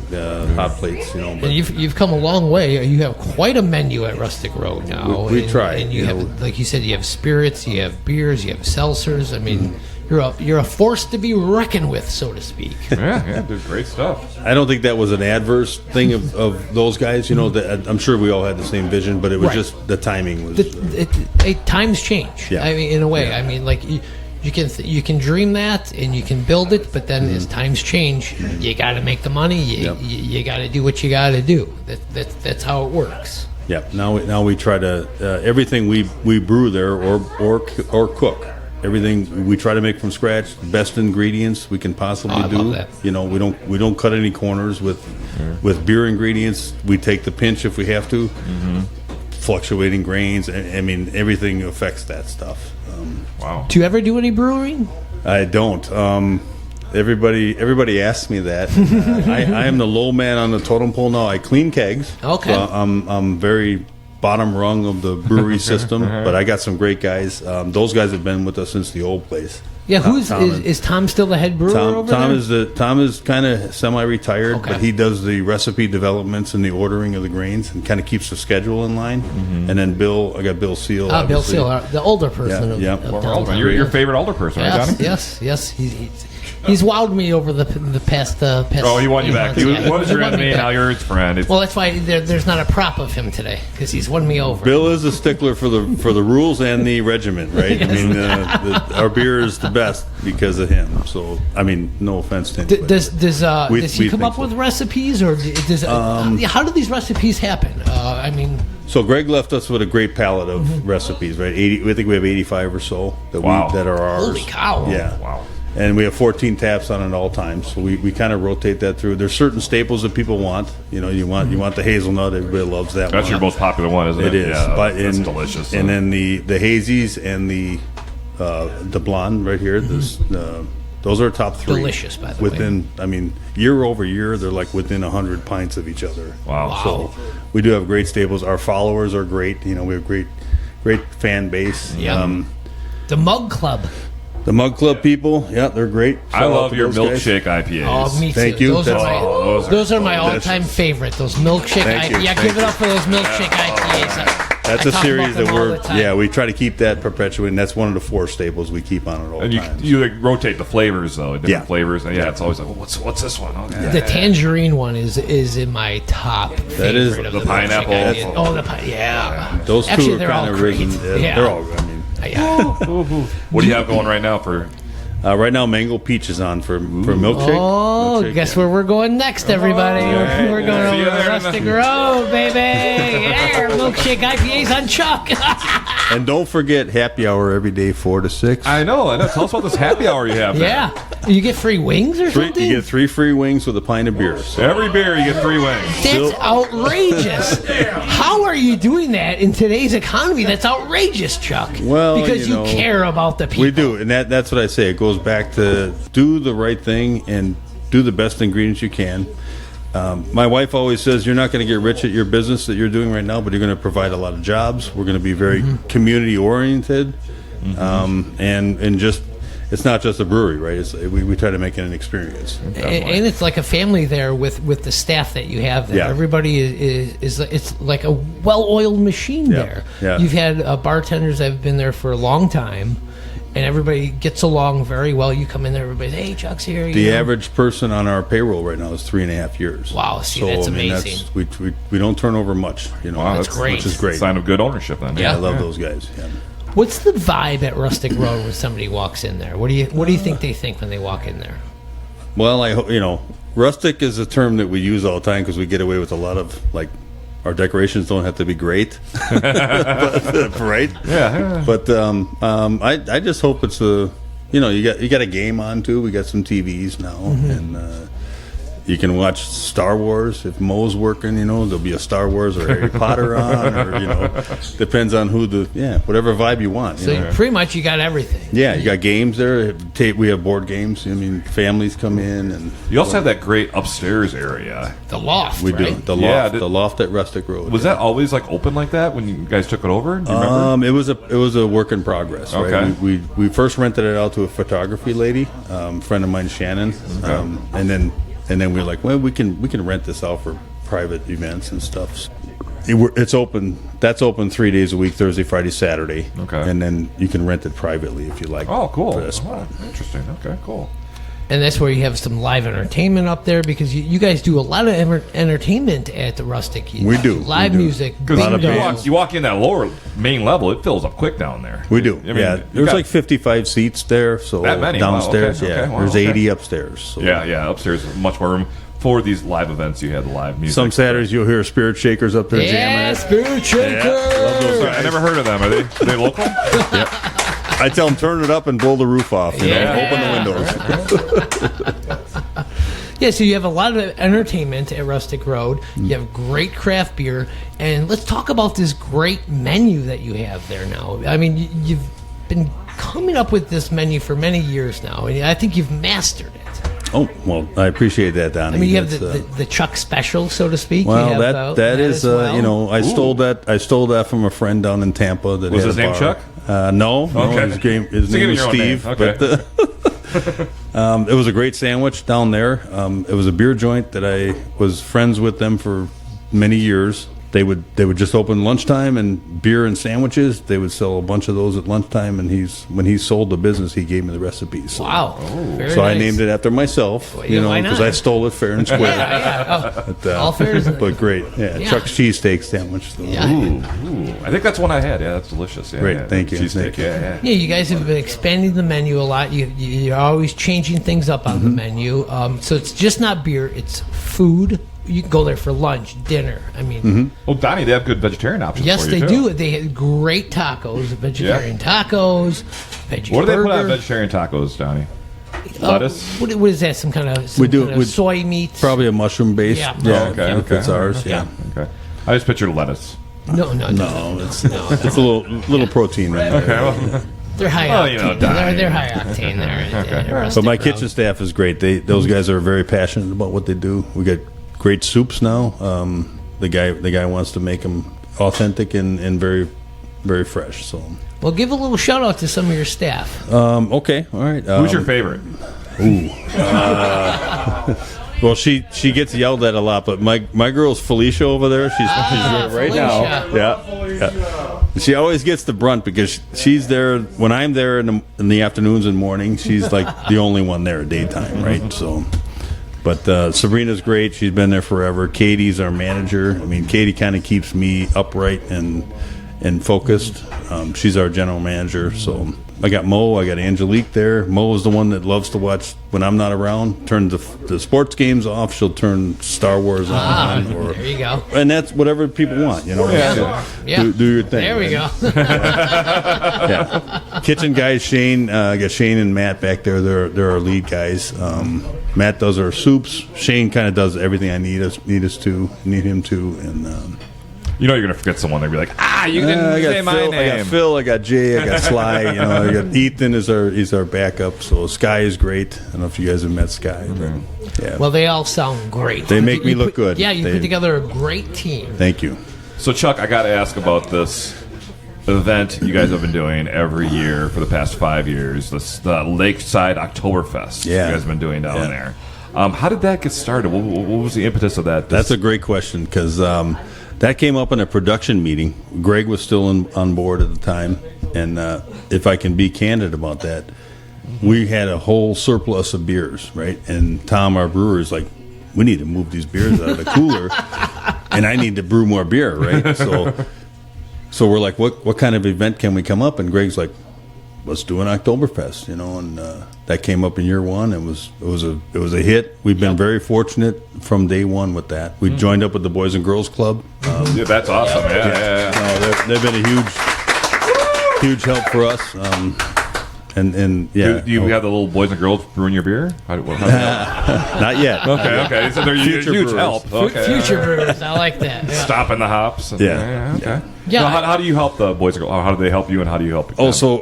hot plates. And you've come a long way. You have quite a menu at Rustic Road now. We try. And you have, like you said, you have spirits, you have beers, you have seltzers. I mean. You're a force to be reckoned with, so to speak. Yeah, dude, great stuff. I don't think that was an adverse thing of those guys. I'm sure we all had the same vision, but it was just the timing was. Times change. Yeah. I mean, in a way. Yeah. I mean, like you can dream that and you can build it, but then as times change, you got to make the money. You got to do what you got to do. That's how it works. Yeah. Now we try to everything we brew there or cook. Everything we try to make from scratch, best ingredients we can possibly do. Love that. We don't cut any corners with beer ingredients. We take the pinch if we have to. Fluctuating grains. I mean, everything affects that stuff. Wow. Do you ever do any brewing? I don't. Everybody asks me that. I am the low man on the totem pole now. I clean kegs. Okay. So I'm very bottom rung of the brewery system, but I got some great guys. Those guys have been with us since the old place. Yeah, Tom is Tom still the head brewer over there? Tom is kind of semi-retired, Okay. but he does the recipe developments and the ordering of the grains and kind of keeps the schedule in line. Mm-hmm. And then I got Bill Seal. Bill obviously. Seal, the older person. Yeah, of yeah. downtown. You're your favorite older person, right, Donnie? Yes. He's wowed me over the past. Oh, he won you back. He was your won me enemy, back. now you're his friend. Well, that's why there's not a prop of him today, because he's won me over. Bill is a stickler for the rules and the regiment, right? I mean, our beer is the best because of him. So, I mean, no offense to him. Does he we come think up with recipes, or how do these recipes happen? I mean, So Greg left us with a great palette of recipes, right? I think we have 85 or so that are ours. Holy cow. Yeah. Wow. And we have 14 taps on at all times. So we kind of rotate that through. There's certain staples that people want. You know, you want the hazelnut. Everybody loves that That's one. your most popular one, isn't it? It is. Yeah, It's delicious. And then the hazies and the blonde right here, those are top three. Delicious, by the way. Within, I mean, year over year, they're like within 100 pints of each other. Wow. So we do have great staples. Our followers are great. You know, we have great fan base. Yeah. The Mug Club. The Mug Club people, yeah, they're great. I Shout out love to your those guys. milkshake IPAs. Oh, me too. Thank you. Those are my delicious. all-time favorite. Those milkshake Thank you. IPAs. Yeah, Thank give it up for those milkshake IPAs. That's I a talk series about them that all the time. we try to keep that perpetuating. That's one of the 4 staples we keep on at all And times. you like, rotate the flavors, though, different Yeah. flavors. And it's always like, well, what's this one? Okay. The tangerine one is in my top favorite is of the the pineapple. milkshake IPAs. Oh, the pineapple. Yeah. Those Actually, two are they're all kind of great. risen. Yeah. They're all good. I mean, Yeah. What do you have going right now for? right now, mango peach is on for milkshake. Oh, Milkshake, guess yeah. where we're going next, everybody? right. We're going See you over to there. Rustic Road, baby. Yeah, milkshake IPAs on Chuck. And don't forget happy hour every day, 4 to 6. I know. Tell us about this happy hour you have. There. Yeah. You get free wings or something? You get 3 free wings with a pint of beer. So Every beer you get 3 wings. That's outrageous. How are you doing that in today's economy? That's outrageous, Chuck. Well, because you you know, care about the people. we do, and that's what I say. It goes back to do the right thing and do the best ingredients you can. My wife always says, you're not going to get rich at your business that you're doing right now, but you're going to provide a lot of jobs. We're going to be very community oriented, and just it's not just a brewery, right? We try to make it an experience. And it's like a family there with the staff that you have there. Yeah. Everybody is it's like a well-oiled machine Yeah. there. Yeah. You've had bartenders that have been there for a long time, and everybody gets along very well. You come in there, everybody's, hey, Chuck's here. The average person on our payroll right now is 3.5 years. Wow, see, that's amazing. We don't turn over much, Wow, That's great. which is great. Sign of good ownership, then. Yeah. I love those guys. Yeah. What's the vibe at Rustic Road when somebody walks in there? What do you think they think when they walk in there? Well, rustic is a term that we use all the time because we get away with a lot of our decorations don't have to be great, right? Yeah. But I just hope it's you got a game on too. We got some TVs now, and you can watch Star Wars if Mo's working. There'll be a Star Wars or Harry Potter on, or depends on whatever vibe you want. So pretty much you got everything. Yeah, you got games there. We have board games. I mean, families come in, and You also have that great upstairs area. The Loft, we right? do the Yeah, loft. The loft at Rustic Road. Was that always open like that when you guys took it over? Do you remember? It was a work in progress. Right? Okay. We first rented it out to a photography lady, friend of mine, Shannon, and then we were like, well, we can rent this out for private events and stuff. It's open. That's open 3 days a week: Thursday, Friday, Saturday. Okay. And then you can rent it privately if you like. Oh, cool. For that spot. Oh, interesting. Okay, cool. And that's where you have some live entertainment up there, because you guys do a lot of entertainment at the Rustic. We do. Live We do. music, Because bingo. you walk in that lower main level, it fills up quick down there. We do. I mean, Yeah. you There's got- like 55 seats there. So That many? Wow, downstairs. okay, Yeah. okay, wow, There's okay. 80 upstairs. So. Yeah. Upstairs is much more room for these live events. You had the live music. Some Saturdays you'll hear Spirit Shakers up there Yeah, jamming. Spirit Shaker. love those guys. I never heard of them. Are they local? I tell them turn it up and blow the roof off. Yeah. Open the windows. Yeah, so you have a lot of entertainment at Rustic Road. You have great craft beer. And let's talk about this great menu that you have there now. I mean, you've been coming up with this menu for many years now, and I think you've mastered it. Oh well, I appreciate that, Donnie. I mean, you have That's, the Chuck Special, so to speak. well, you have that is as well. I stole that from a friend down in Tampa. That Was had his a name bar. Chuck? No, his name was Steve. Okay. But it was a great sandwich down there. It was a beer joint that I was friends with them for many years. They would just open lunchtime and beer and sandwiches. They would sell a bunch of those at lunchtime. And when he sold the business, he gave me the recipe. So, wow! Very so nice. I named it after myself. Well, Why because I stole it fair and square. All fair. But great, Chuck's cheesesteak sandwich. So. Yeah. Ooh. I think that's one I had. Yeah, that's delicious. Yeah, Great, thank you. Cheesesteak, yeah. Yeah, you guys have been expanding the menu a lot. You're always changing things up on the menu. So it's just not beer; it's food. You can go there for lunch, dinner. I mean, Well, Donnie, they have good vegetarian options. yes, for they you, do. too. They have great tacos, vegetarian tacos, veggie What do they burger. put on vegetarian tacos, Donnie? Lettuce? What is that? Some kind of soy meat? Probably a mushroom based. Yeah. Okay. That's ours. Yeah. Okay. I just pictured lettuce. No. It's a little protein in there. Okay. Well, They're high Well, octane. you know, Donnie. They're high octane there. But my kitchen staff is great. Those guys are very passionate about what they do. We got great soups now. The guy wants to make them authentic and very, very fresh. So Well, give a little shout out to some of your staff. okay, all right. who's your favorite? Well, she gets yelled at a lot, but my girl's Felicia over there. She's right now. Felicia. Yeah. She always gets the brunt because she's there when I'm there in the afternoons and mornings. She's like the only one there at daytime, right? So, but Sabrina's great. She's been there forever. Katie's our manager. I mean, Katie kind of keeps me upright and focused. She's our general manager. So I got Mo. I got Angelique there. Mo is the one that loves to watch when I'm not around. Turn the sports games off. She'll turn Star Wars on. There you go. And that's whatever people want, you know. Yeah. Do your thing. There we go. Yeah. Kitchen guys, Shane. I got Shane and Matt back there. They're our lead guys. Matt does our soups. Shane kind of does everything I need him to, and. You know you're going to forget someone. They'll be like, you didn't say my name. I got Phil, I got Jay, I got Sly. I got Ethan is our backup. So Sky is great. I don't know if you guys have met Sky. But, yeah. Well, they all sound great. They make me look good. Yeah, you put together a great team. Thank you. So, Chuck, I got to ask about this event you guys have been doing every year for the past 5 years, the Lakeside Oktoberfest Yeah. you guys have been doing down there. How did that get started? What was the impetus of that? That's a great question because that came up in a production meeting. Greg was still on board at the time, and if I can be candid about that, we had a whole surplus of beers, right? And Tom, our brewer, is like, we need to move these beers out of the cooler, and I need to brew more beer, right? So we're like, what kind of event can we come up? And Greg's like, let's do an Oktoberfest, and that came up in year one. It was a hit. We've been very fortunate from day one with that. We joined up with the Boys and Girls Club. Yeah, that's awesome. Yeah. No, they've been a huge help for us. And yeah, Do you have the little boys and girls brewing your beer? not yet. Okay. So they're Future huge brewers. help. Okay. Future brewers, I like that. Yeah. Stopping the hops. Yeah. Okay. Yeah. Now, how do you help the boys and girls? How do they help you, and how do you help them? Oh, so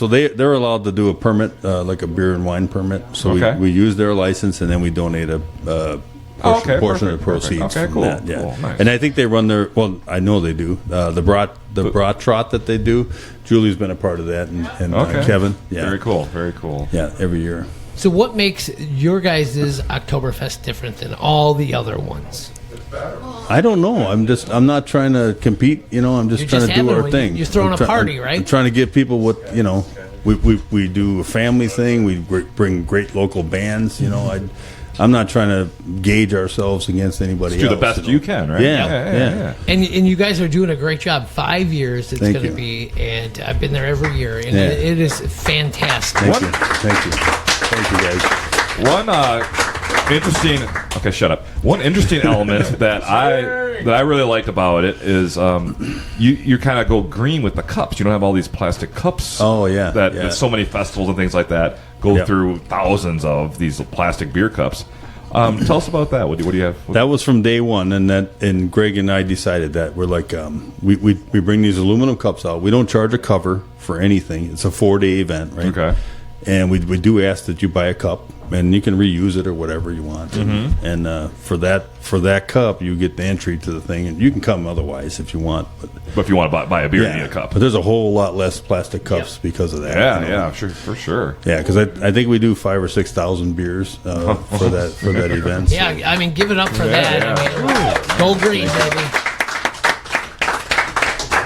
they're allowed to do a permit, like a beer and wine permit. So we use their license, and then we donate a portion of the proceeds. Okay, from cool. that. Yeah, Cool, nice. And I think they run their. Well, I know they do. The brat trot that they do. Julie's been a part of that, and Kevin. Yeah, Very cool. Very cool. Yeah, every year. So what makes your guys' Oktoberfest different than all the other ones? I don't know. I'm not trying to compete. I'm just You're trying just to do having our one. thing. You're throwing a party, right? I'm trying to give people what We do a family thing. We bring great local bands. I'm not trying to gauge ourselves against anybody else. Do the best you can, right? Yeah. And you guys are doing a great job. 5 years it's Thank going to you. be, and I've been there every year, and Yeah. it is fantastic. Thank you, guys. One interesting. Okay, shut up. One interesting element that I really liked about it is you kind of go green with the cups. You don't have all these plastic cups. Oh, yeah. That so many festivals and things like that go through thousands of these plastic beer cups. Tell us about that. What do you have? That was from day one, and Greg and I decided that we're like we bring these aluminum cups out. We don't charge a cover for anything. It's a 4-day event, right? Okay. And we do ask that you buy a cup, and you can reuse it or whatever you want. And for that cup, you get the entry to the thing, and you can come otherwise if you want. But if you want to buy a beer, you need a cup. But there's a whole lot less plastic cups because of that. Yeah, sure, for sure. Yeah, because I think we do 5,000 or 6,000 beers for that event. Yeah, I mean, give it up for that. I mean, go green, baby.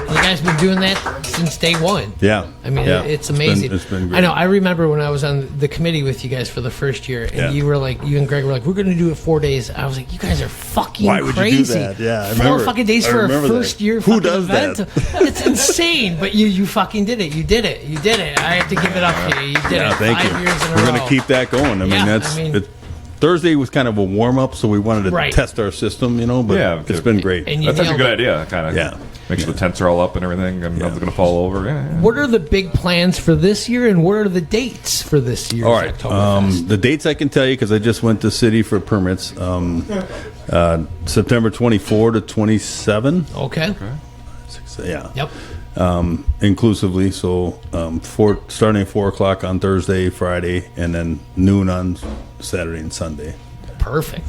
You guys been doing that since day one. Yeah. I mean, it's amazing. It's been great. I know. I remember when I was on the committee with you guys for the first year, and you and Greg were like, "We're going to do it 4 days." I was like, "You guys are fucking Why would crazy! you do that?" Yeah, I 4 remember. fucking days I for a remember first that. year Who fucking does event. that? It's insane. But you fucking did it. You did it. I have to give it up to you. You did it. Thank 5 you. years in a We're row. going to keep that going. I mean, Thursday was kind of a warm up, so we wanted to test our system, but it's been great. And That's actually a good idea, kind of. Yeah. Make sure the tents are all up and everything, and nothing's going to fall over. Yeah. What are the big plans for this year, and what are the dates for this year? All right. The dates I can tell you because I just went to city for permits. September 24 to 27. Okay. Yeah. Yep. Inclusively. So starting at 4 o'clock on Thursday, Friday, and then noon on Saturday and Sunday. Perfect.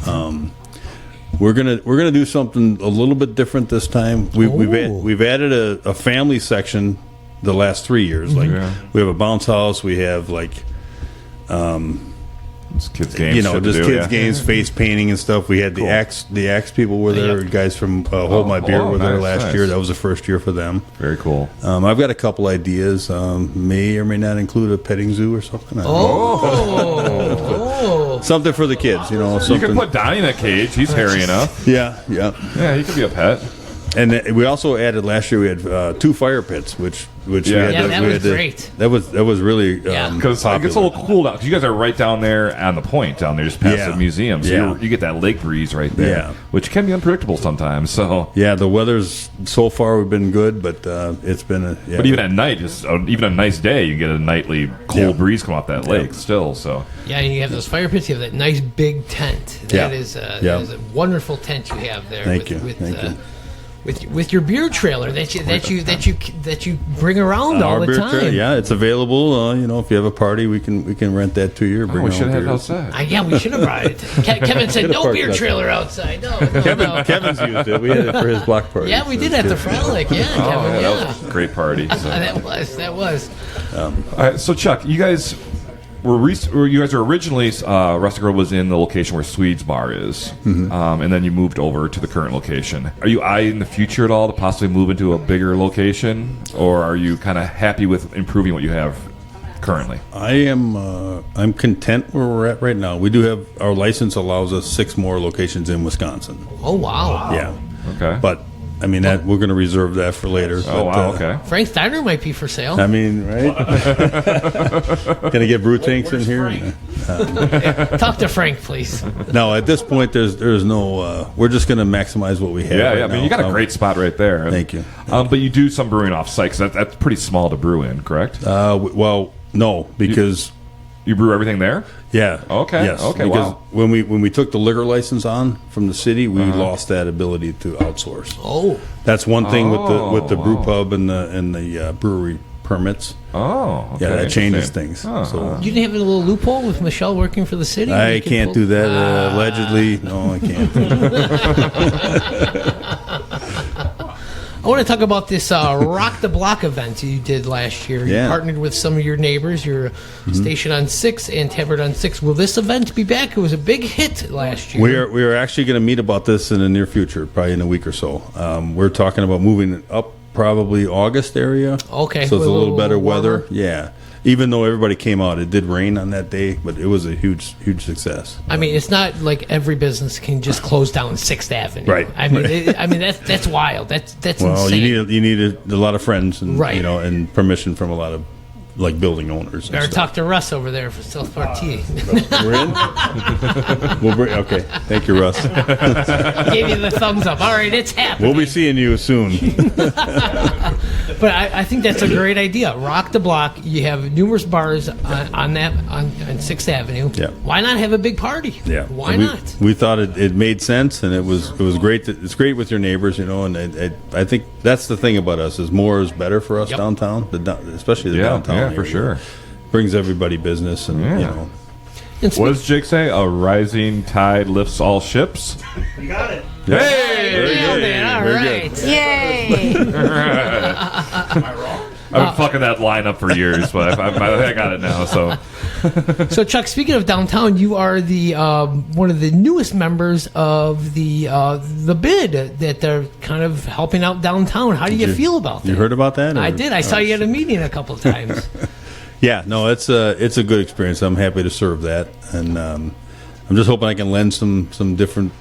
We're gonna do something a little bit different this time. We've added a family section the last 3 years. Like we have a bounce house. We have It's kids games. Games, face painting and stuff. We had the axe people were there. Guys from Hold My Beer were there last year. That was the first year for them. Very cool. I've got a couple ideas. May or may not include a petting zoo or something. Something for the kids, Something. You can put Donnie in a cage. He's hairy enough. Yeah. Yeah, he could be a pet. And we also added last year. We had 2 fire pits, which we had. That was great. That was really because it gets a little cool down. Because you guys are right down there on the point down there, just past the museum. So you get that lake breeze right there, which can be unpredictable sometimes. So the weather's so far we've been good, but it's been but even at night, just even a nice day, you get a nightly cold breeze come off that lake still. So and you have those fire pits. You have that nice big tent. That is a wonderful tent you have there. Thank you. With your beer trailer that you bring around all the time. Trailer, it's available. If you have a party, we can rent that to you. Or bring we should have it outside. We should have brought it. Kevin said no beer trailer outside. No. Kevin's used it. We had it for his block party. Yeah, we did at the Frolic. Yeah, Kevin. That was a great party. So. that was. All right, so Chuck, you guys were originally Rustic Road was in the location where Swede's Bar is, and then you moved over to the current location. Are you eyeing the future at all to possibly move into a bigger location, or are you kind of happy with improving what you have currently? I am. I'm content where we're at right now. We do have our license allows us 6 more locations in Wisconsin. Oh wow! Yeah. Okay. But I mean, that we're going to reserve that for later. Oh, wow, okay. Frank's Diner might be for sale. I mean, right? Can I get brew tanks in here? Talk to Frank, please. No, at this point, there's no. We're just going to maximize what we have. Yeah, I mean, you got a great spot right there. Thank you. But you do some brewing off-site, because that's pretty small to brew in, correct? Well, no, because... You brew everything there? Yeah. Okay. Yes. Okay. Because wow. when we took the liquor license on from the city, we lost that ability to outsource. Oh. That's one thing with the brew pub and the brewery permits. Oh. Okay. Yeah, that changes things. So You didn't have a little loophole with Michelle working for the city? I can't do that. Allegedly, no, I can't. I want to talk about this Rock the Block event you did last year. Yeah. You partnered with some of your neighbors. Your station on 6 and Tavern on 6. Will this event be back? It was a big hit last year. We are actually going to meet about this in the near future, probably in a week or so. We're talking about moving it up probably August area. Okay. So it's a little better warmer. weather. Yeah. Even though everybody came out, it did rain on that day, but it was a huge success. I mean, it's not like every business can just close down Sixth Avenue. Right. I mean, that's wild. That's well, insane. you need a lot of friends and Right. And permission from a lot of building owners. Better talk to Russ over there for South Park Tea. We're in. Okay. Thank you, Russ. Gave you the thumbs up. All right, it's happening. We'll be seeing you soon. But I think that's a great idea. Rock the Block. You have numerous bars on Sixth Avenue. Yeah. Why not have a big party? Yeah. Why not? We thought it made sense, and it was great. It's great with your neighbors, and I think that's the thing about us is more is better for us downtown, especially the downtown. Yeah, for sure. brings everybody business, and you know. What does Jake say? A rising tide lifts all ships. You got it. Hey! All right. Yay! Am I wrong? I've been fucking that line up for years, but I got it now. So Chuck, speaking of downtown, you are the one of the newest members of the bid that they're kind of helping out downtown. How do you feel about that? You heard about that? I did. I saw you at a meeting a couple of times. Yeah, no, it's a good experience. I'm happy to serve that, and I'm just hoping I can lend some different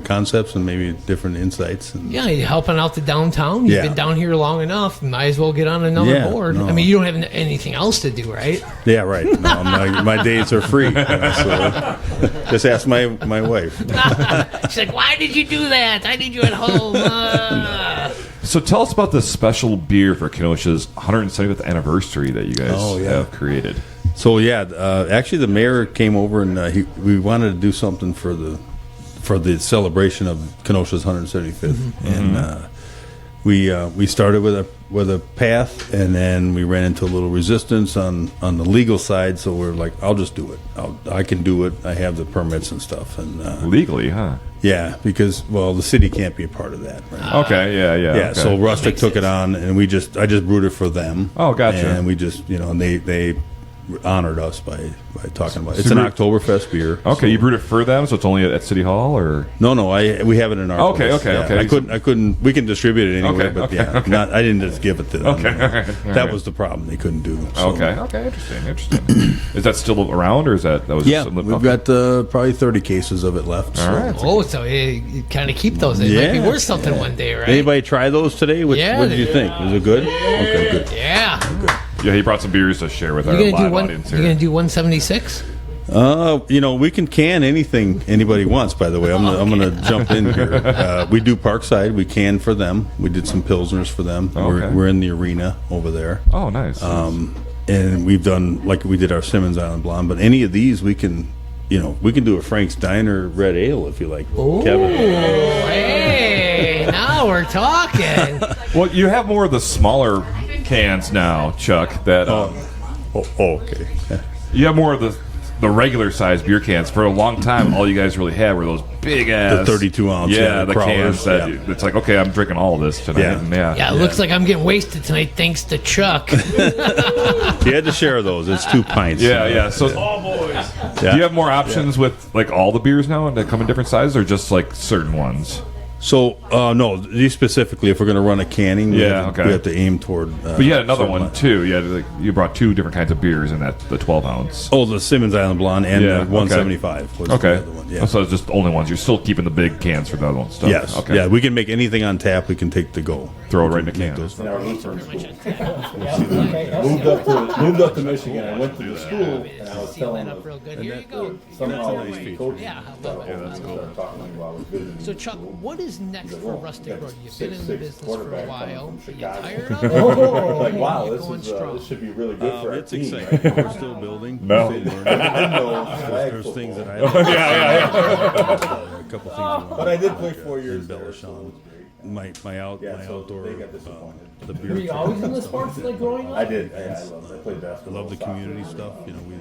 concepts and maybe different insights. And Yeah, you're helping out the downtown. You've been down here long enough. Might as well get on another board. No. I mean, you don't have anything else to do, right? Yeah, right. No, my days are free. So just ask my wife. She's like, "Why did you do that? I need you at home." So tell us about this special beer for Kenosha's 175th anniversary that you guys have created. So actually the mayor came over and we wanted to do something for the celebration of Kenosha's 175th, and we started with a path, and then we ran into a little resistance on the legal side. So we're like, I'll just do it. I can do it. I have the permits and stuff. And legally, huh? Yeah, because the city can't be a part of that. Right? Okay, yeah. Yeah, okay. so Rustic took it on, and I just brewed it for them. Oh, gotcha. And we just and they honored us by talking about it. It's an Oktoberfest beer. Okay, you brewed it for them, so it's only at City Hall, or No, we have it in our place. Okay. I couldn't. We can distribute it anywhere, but I didn't just give it to them. Okay, all right. That was the problem. They couldn't do. So. Okay, interesting. Is that still around, or is that was? Yeah, we've got probably 30 cases of it left. All right. Oh, so you kind of keep those. It might be worth something one day, right? Anybody try those today? What did you think? Was it good? Okay, good. Yeah. Yeah, he brought some beers to share with our live audience here. You're going to do 176? We can anything anybody wants. By the way, I'm gonna jump in here. We do Parkside. We can for them. We did some pilsners for them. Okay. We're in the arena over there. Oh, nice. And we've done like we did our Simmons Island Blonde. But any of these, we can do a Frank's Diner Red Ale if you like, Kevin. Hey, now we're talking. Well, you have more of the smaller cans now, Chuck. That Okay. you have more of the regular size beer cans. For a long time, all you guys really had were those big ass, The 32 ounce, the crawlers, cans. That it's like, okay, I'm drinking all of this tonight. Yeah. And Yeah, it looks like I'm getting wasted tonight thanks to Chuck. You had to share those. It's 2 pints. Yeah. So, All boys. do you have more options with like all the beers now that come in different sizes, or just like certain ones? So no, these specifically, if we're going to run a canning, we have to aim toward. But you had another one too. You brought 2 different kinds of beers in the 12 ounce. Oh, the Simmons Island Blonde and the 175 was the other one. Yeah. So it's just the only ones. You're still keeping the big cans for the other ones. Yes. Okay. Yeah, we can make anything on tap. We can take to go. Throw it right in the can. Moved up to Michigan. I went to the school, and I was telling Up real good. Here you go. somehow Yeah, I love it. So Chuck, what is next for Rustic Road? You've been in the business for a while. Are you tired of it? Like, wow, this should be really good for our It's team. exciting. We're still building. No. We're still learning. There's things that I a couple things. But I did play 4 years there. embellish on my So outdoor. they got disappointed. The Were beer. you always in the sports like growing I up? did. I played I basketball. love the soccer, community stuff.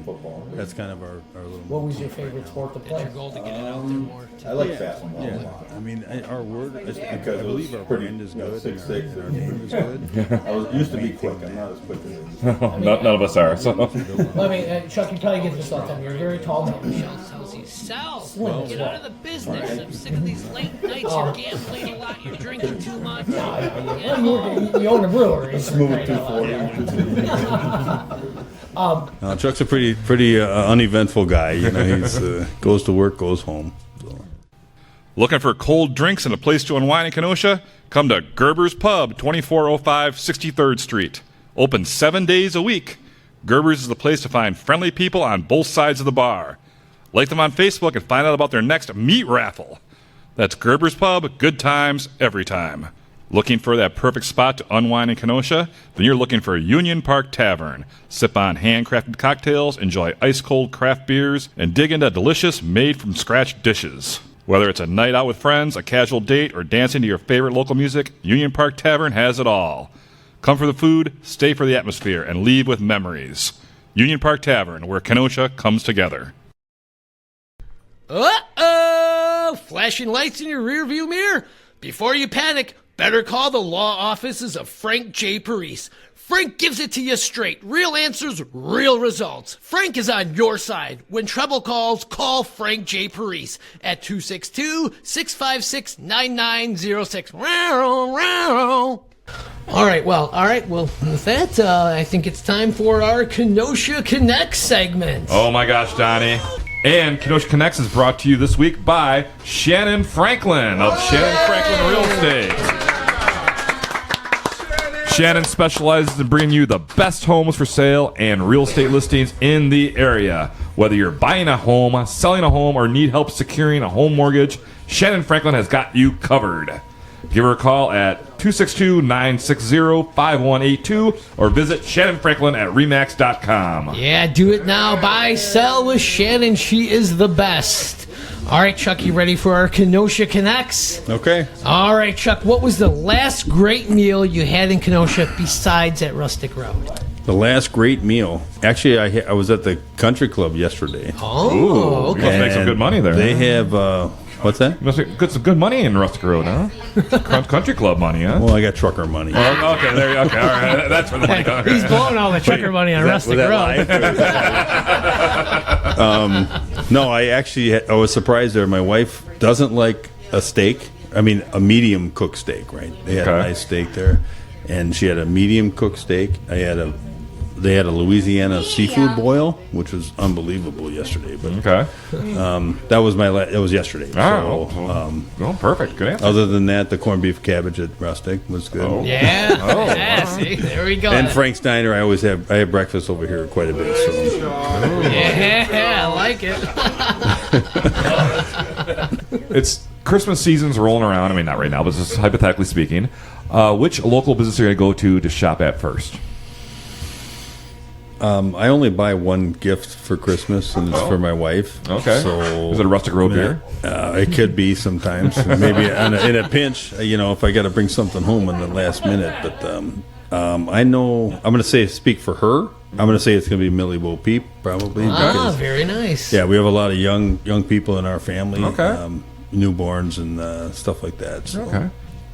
football. That's kind of our little. What was your favorite sport to It's play? your goal to get it out there more. I like basketball a Yeah, lot. I mean, our word. I Because it believe was our pretty, brand is you know, good. 6'6", and our name is good. I used to be quick. I'm not as quick as None of us are. So. Well, I mean, Chuck, you probably get this all the time. You're a very tall man. Michelle tells you, Sal, get out of the business. I'm sick of these late nights. You're gambling a lot. You're drinking too much. Well, you own a brewery. So smooth 240. Chuck's a pretty uneventful guy. He's goes to work, goes home. So. Looking for cold drinks and a place to unwind in Kenosha? Come to Gerber's Pub, 2405 63rd Street. Open 7 days a week. Gerber's is the place to find friendly people on both sides of the bar. Like them on Facebook and find out about their next meat raffle. That's Gerber's Pub, good times every time. Looking for that perfect spot to unwind in Kenosha? Then you're looking for Union Park Tavern. Sip on handcrafted cocktails, enjoy ice-cold craft beers, and dig into delicious made-from-scratch dishes. Whether it's a night out with friends, a casual date, or dancing to your favorite local music, Union Park Tavern has it all. Come for the food, stay for the atmosphere, and leave with memories. Union Park Tavern, where Kenosha comes together. Uh-oh! Flashing lights in your rearview mirror? Before you panic, better call the law offices of Frank J. Parise. Frank gives it to you straight. Real answers, real results. Frank is on your side. When trouble calls, call Frank J. Parise at 262-656-9906. All right, well, with that, I think it's time for our Kenosha Connect segment. Oh my gosh, Donnie. And Kenosha Connects is brought to you this week by Shannon Franklin of Shannon Franklin Real Estate. Shannon specializes in bringing you the best homes for sale and real estate listings in the area. Whether you're buying a home, selling a home, or need help securing a home mortgage, Shannon Franklin has got you covered. Give her a call at 262-960-5182 or visit Shannon Franklin at remax.com. Yeah, do it now. Buy, sell with Shannon. She is the best. All right, Chuck, you ready for our Kenosha Connects? Okay. All right, Chuck, what was the last great meal you had in Kenosha besides at Rustic Road? The last great meal. Actually, I was at the country club yesterday. Oh, You must make some good money there. They have, what's that? You must get some good money in Rustic Road, huh? Country club money, huh? Well, I got trucker money. Okay, there you go. Okay, all right. That's where the money comes. He's blowing all the trucker money on Rustic Road. No, I was surprised there. My wife doesn't like a steak. I mean, a medium cooked steak, right? They had a nice steak there, and she had a medium cooked steak. They had a Louisiana seafood boil, which was unbelievable yesterday. But that was that was yesterday. Perfect. Good answer. Other than that, the corned beef cabbage at Rustic was good. Oh. Yeah. See, there we go. And Frank's Diner, I have breakfast over here quite a bit. So. Yeah, I like it. It's Christmas season's rolling around. I mean, not right now, but just hypothetically speaking. Which local business are you going to go to shop at first? I only buy one gift for Christmas, and it's for my wife. Okay. So is it a Rustic Road beer? It could be sometimes. Maybe in a pinch, if I got to bring something home in the last minute. But I know I'm going to speak for her. I'm going to say it's going to be Millie Bo Peep, probably. Very nice. Yeah, we have a lot of young people in our family. Okay. Newborns and stuff like that. So. Okay.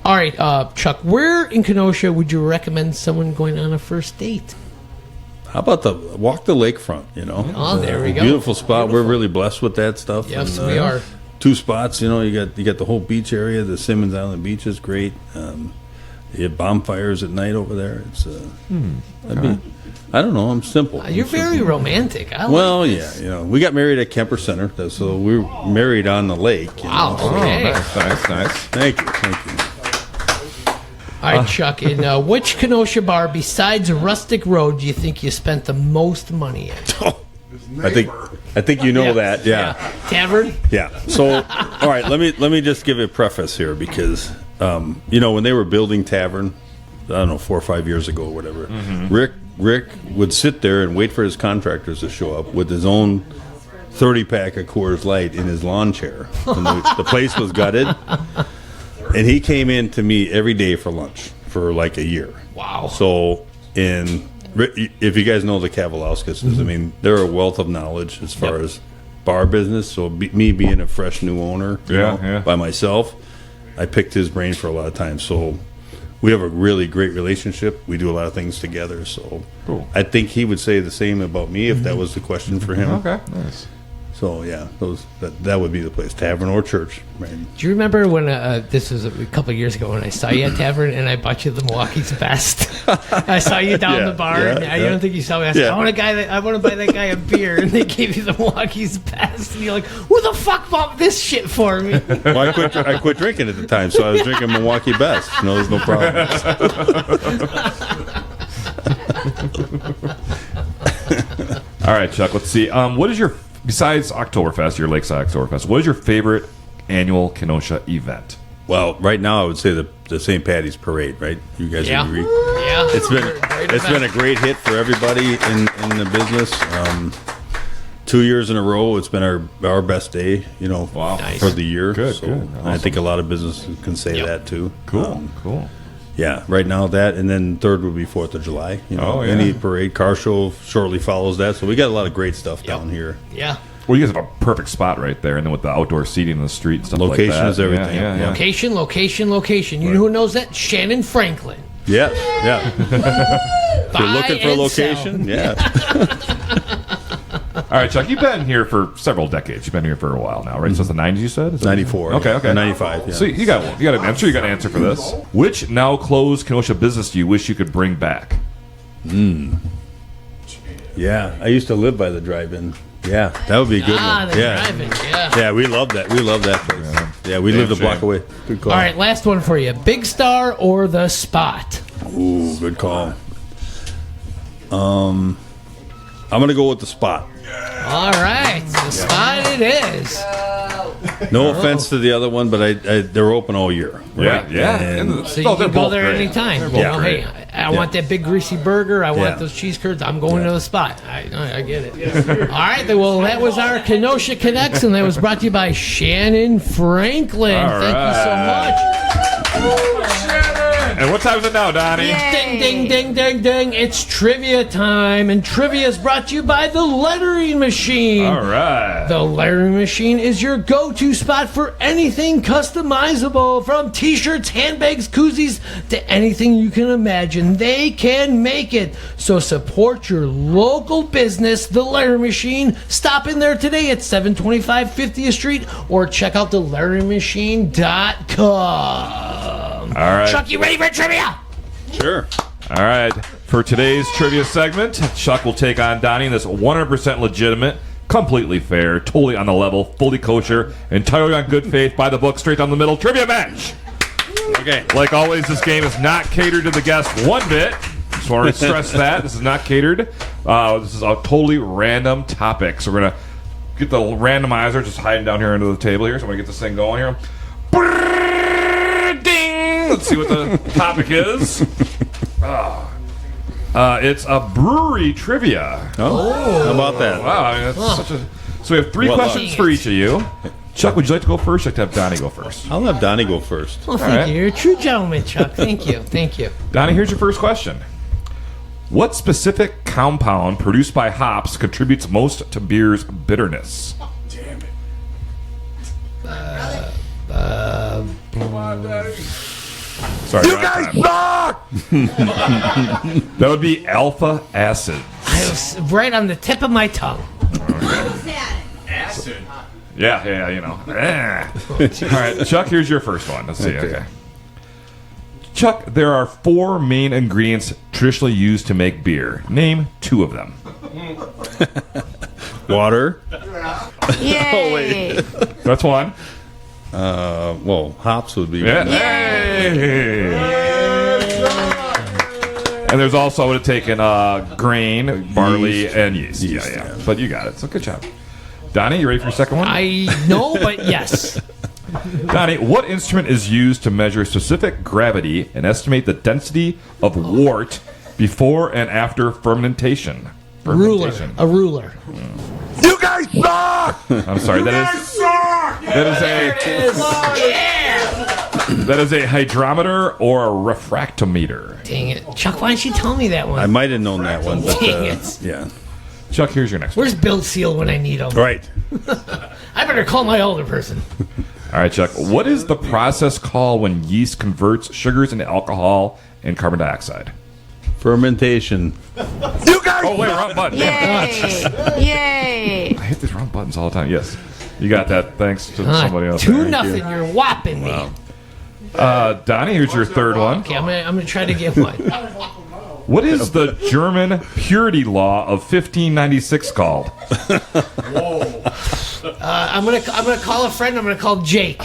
All right, Chuck, where in Kenosha would you recommend someone going on a first date? How about walk the lakefront? Oh, there we go. Beautiful spot. We're really blessed with that stuff. Yes, we are. 2 spots. You got the whole beach area. The Simmons Island Beach is great. You have bonfires at night over there. It's I don't know. I'm simple. You're very romantic. Yeah. We got married at Kemper Center, so we were married on the lake. Wow. Okay. Nice. Thank you. All right, Chuck, in which Kenosha bar besides Rustic Road do you think you spent the most money at? I think you know that. Yeah. Tavern? Yeah. So, all right, let me just give a preface here because when they were building Tavern, I don't know, 4 or 5 years ago or whatever, Rick would sit there and wait for his contractors to show up with his own 30-pack of Coors Light in his lawn chair. And the place was gutted. And he came in to me every day for lunch for like a year. Wow. So, if you guys know the Kavalauskas, they're a wealth of knowledge as far as bar business. So, me being a fresh new owner by myself, I picked his brain for a lot of time. So, we have a really great relationship. We do a lot of things together. So, cool. I think he would say the same about me if that was the question for him. Okay, nice. So yeah, that would be the place, tavern or church. Right? Do you remember when this was a couple of years ago when I saw you at Tavern and I bought you the Milwaukee's Best? I saw you down the bar. And I don't think you saw me. I said, I want to buy that guy a beer, and they gave you the Milwaukee's Best, and you're like, who the fuck bought this shit for me? Well, I quit drinking at the time, so I was drinking Milwaukee Best. There's no problem. All right, Chuck. Let's see. What is your besides Oktoberfest, your Lakeside Oktoberfest? What is your favorite annual Kenosha event? Well, right now I would say the St. Patty's Parade. Right? You guys agree? Yeah. It's been a great hit for everybody in the business. 2 years in a row, it's been our best day. For the year. Good. So Good. Awesome. I think a lot of businesses can say that too. Cool. Yeah, right now that, and then third would be 4th of July. You know, Oh, yeah. any parade, car show shortly follows that. So we got a lot of great stuff down here. Yeah. Well, you guys have a perfect spot right there, and then with the outdoor seating in the street and stuff Location like that. is everything. Yeah, yeah. Location, location, location. You know who knows that? Shannon Franklin. Yeah, yeah. If you're Buy looking for a and location, yeah. All right, Chuck, you've been here for several decades. You've been here for a while now, right? Since the 90s, you said? Is that- 94. Okay, okay. 95, yeah. So you got one. I'm sure you got an answer for this. Which now closed Kenosha business do you wish you could bring back? Yeah, I used to live by the drive-in. Yeah, that would be a good one. The Yeah. drive-in. Yeah. Yeah, we love that. We love that place. Yeah, we lived a block shame. away. Good call. All right, last one for you. Big Star or the Spot? Ooh, good call. I'm gonna go with the Spot. All right, the Spot it is. No offense to the other one, but they're open all year. Yeah, yeah. And So you can go there anytime. You know, great. hey, I want that big greasy burger. I want Yeah. those cheese curds. I'm going to the Spot. I get it. All right, then, well, that was our Kenosha Connects, and that was brought to you by Shannon Franklin. All Thank you so much. And what time is it now, Donnie? Ding, ding, ding, ding, ding. It's trivia time, and trivia is brought to you by the Lettering Machine. All right. The Lettering Machine is your go-to spot for anything customizable, from t-shirts, handbags, koozies, to anything you can imagine. They can make it. So support your local business, The Lettering Machine. Stop in there today at 725 50th Street, or check out theletteringmachine.com. All right. Chuck, you ready for trivia? Sure. All right. For today's trivia segment, Chuck will take on Donnie in this 100% legitimate, completely fair, totally on the level, fully kosher, entirely on good faith, by the book, straight down the middle trivia match. Okay. Like always, this game is not catered to the guest one bit. Just want to stress that. This is not catered. This is a totally random topic. So we're going to get the randomizer just hiding down here under the table here. So I'm going to get this thing going here. Ding! Let's see what the topic is. It's a brewery trivia. Oh, how about that? Wow, I mean, that's such a... So we have three What questions luck. for each of you. Chuck, would you like to go first? Or have Donnie go first? I'll have Donnie go first. Well, thank right. you. You're a true gentleman, Chuck. Thank you. Thank you. Donnie, here's your first question. What specific compound produced by hops contributes most to beer's bitterness? Sorry, you guys suck! That would be alpha acid. I was right on the tip of my tongue. Acid. Yeah, you know. All right, Chuck, here's your first one. Let's see. Okay. Chuck, there are 4 main ingredients traditionally used to make beer. Name 2 of them. Water. Yay! That's one. Well, hops would be. Yeah. Hey. And there's also, I would have taken grain, barley, Yeast. and yeast. Yeast, Yeah. yeah. But you got it. So good job. Donnie, you ready for your second one? I know, but yes. Donnie, what instrument is used to measure specific gravity and estimate the density of wort before and after fermentation? Ruler. A ruler. You guys suck! I'm sorry. That is a hydrometer or a refractometer. Dang it. Chuck, why didn't you tell me that one? I might have known that one, but Dang it. yeah. Chuck, here's your next one. Where's Bill Seal when I need him? Right. I better call my older person. All right, Chuck. What is the process called when yeast converts sugars into alcohol and carbon dioxide? Fermentation. You guys! Oh, wait, wrong button. Yay! Yay! I hit these wrong buttons all the time. Yes. You got that. Thanks to somebody else. 2-0. You're whopping me. Donnie, here's your third one. Okay, I'm gonna try to get one. What is the German purity law of 1596 called? I'm gonna call a friend. I'm gonna call Jake.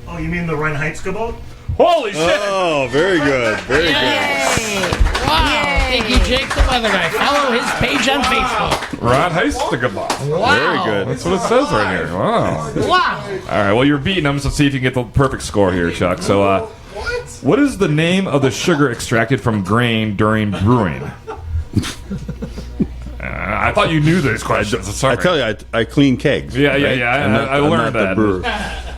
Oh, you mean the Reinheitsgebot? Holy shit! Oh, very good. Very good. Yay! Wow. Thank you, Jake, the weather guy. Follow his page on Facebook. Ron Heistigebot. Wow. Very good. That's what it says right here. Wow. Wow. All right, well, you're beating them, so see if you can get the perfect score here, Chuck. So, what is the name of the sugar extracted from grain during brewing? I thought you knew these questions. Sorry. I tell you, I clean kegs. Yeah, right? yeah. I'm not- I I'm learned not the that. brewer.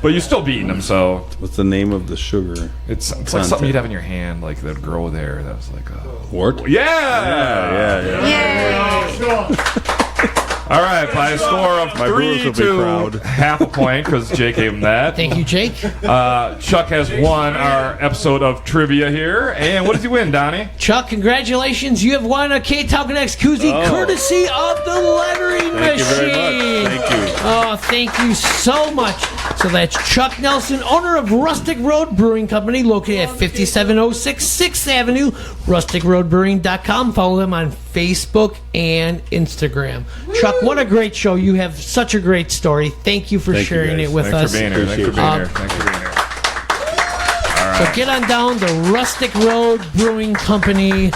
But you're still beating them, so What's the name of the sugar? it's like something you'd have in your hand, like that would grow there. That was like a Wort? yeah. All right, by a score of My brewers 3 will be to proud. half a point because Jake gave him that. Thank you, Jake. Chuck has won our episode of trivia here, and what did he win, Donnie? Chuck, congratulations. You have won a Ktown Connects koozie courtesy of the lettering Thank you machine. very much. Thank you. Oh, thank you so much. So that's Chuck Nelson, owner of Rustic Road Brewing Company, located at 5706 6th Avenue, rusticroadbrewing.com. Follow them on Facebook and Instagram. Chuck, what a great show. You have such a great story. Thank you for Thank you, sharing guys. it with Thanks us. for being here. Thanks for being here. Thanks for being here. So get on down to Rustic Road Brewing Company.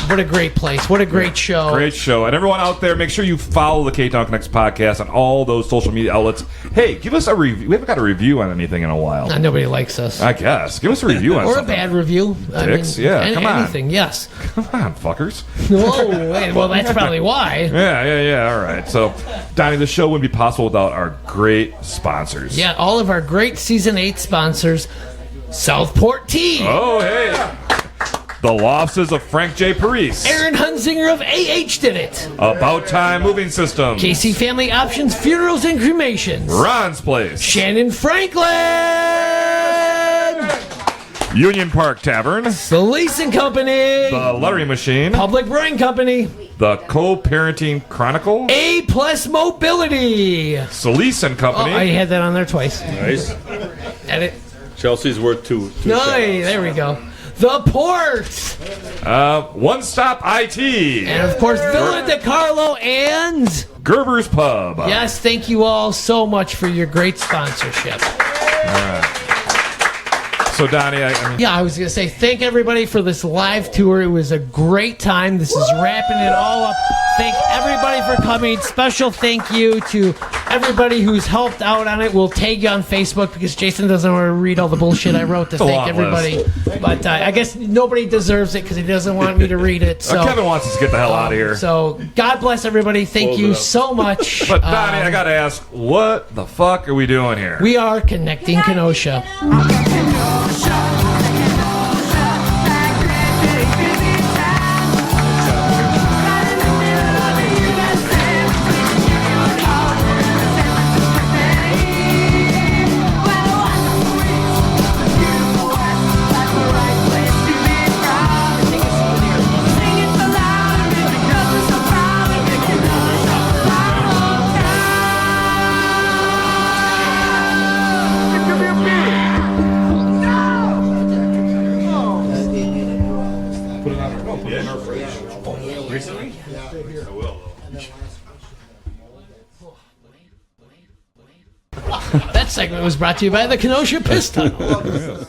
What a great place. What a great show. Great show. And everyone out there, make sure you follow the Ktown Connects podcast on all those social media outlets. Hey, give us a review. We haven't got a review on anything in a while. Nobody likes us. I guess. Give us a review on Or a something. bad review. Dicks? Yeah, come on. Anything, yes. Come on, fuckers. Whoa, wait, well, that's probably why. Yeah. All right. So, Donnie, the show wouldn't be possible without our great sponsors. Yeah, all of our great Season 8 sponsors. Southport Tea. Oh, hey. The Lofts of Frank J. Parise. Aaron Hunzinger of AH did it. About Time Moving Systems. KC Family Options Funerals and Cremations. Ron's Place. Shannon Franklin. Union Park Tavern. The Leasing Company. The Lettering Machine. Public Brewing Company. The Co-Parenting Chronicle. A Plus Mobility. Solis and Oh, Company. I had that on there twice. Nice. Edit. Chelsea's worth two. Nice. There we go. The Port. One Stop IT. And of course, Villa DeCarlo and... Gerber's Pub. Yes, thank you all so much for your great sponsorship. So, Donnie, I mean, Yeah, I was going to say thank everybody for this live tour. It was a great time. This is wrapping it all up. Thank everybody for coming. Special thank you to everybody who's helped out on it. We'll tag you on Facebook because Jason doesn't want to read all the bullshit I wrote to a thank long everybody. But I guess nobody deserves it because he doesn't want me to read it. So Kevin wants us to get the hell out of here. So God bless everybody. Thank you so much. But, Donnie, I got to ask, what the fuck are we doing here? We are connecting Kenosha. That segment was brought to you by the Kenosha Piss Tunnel.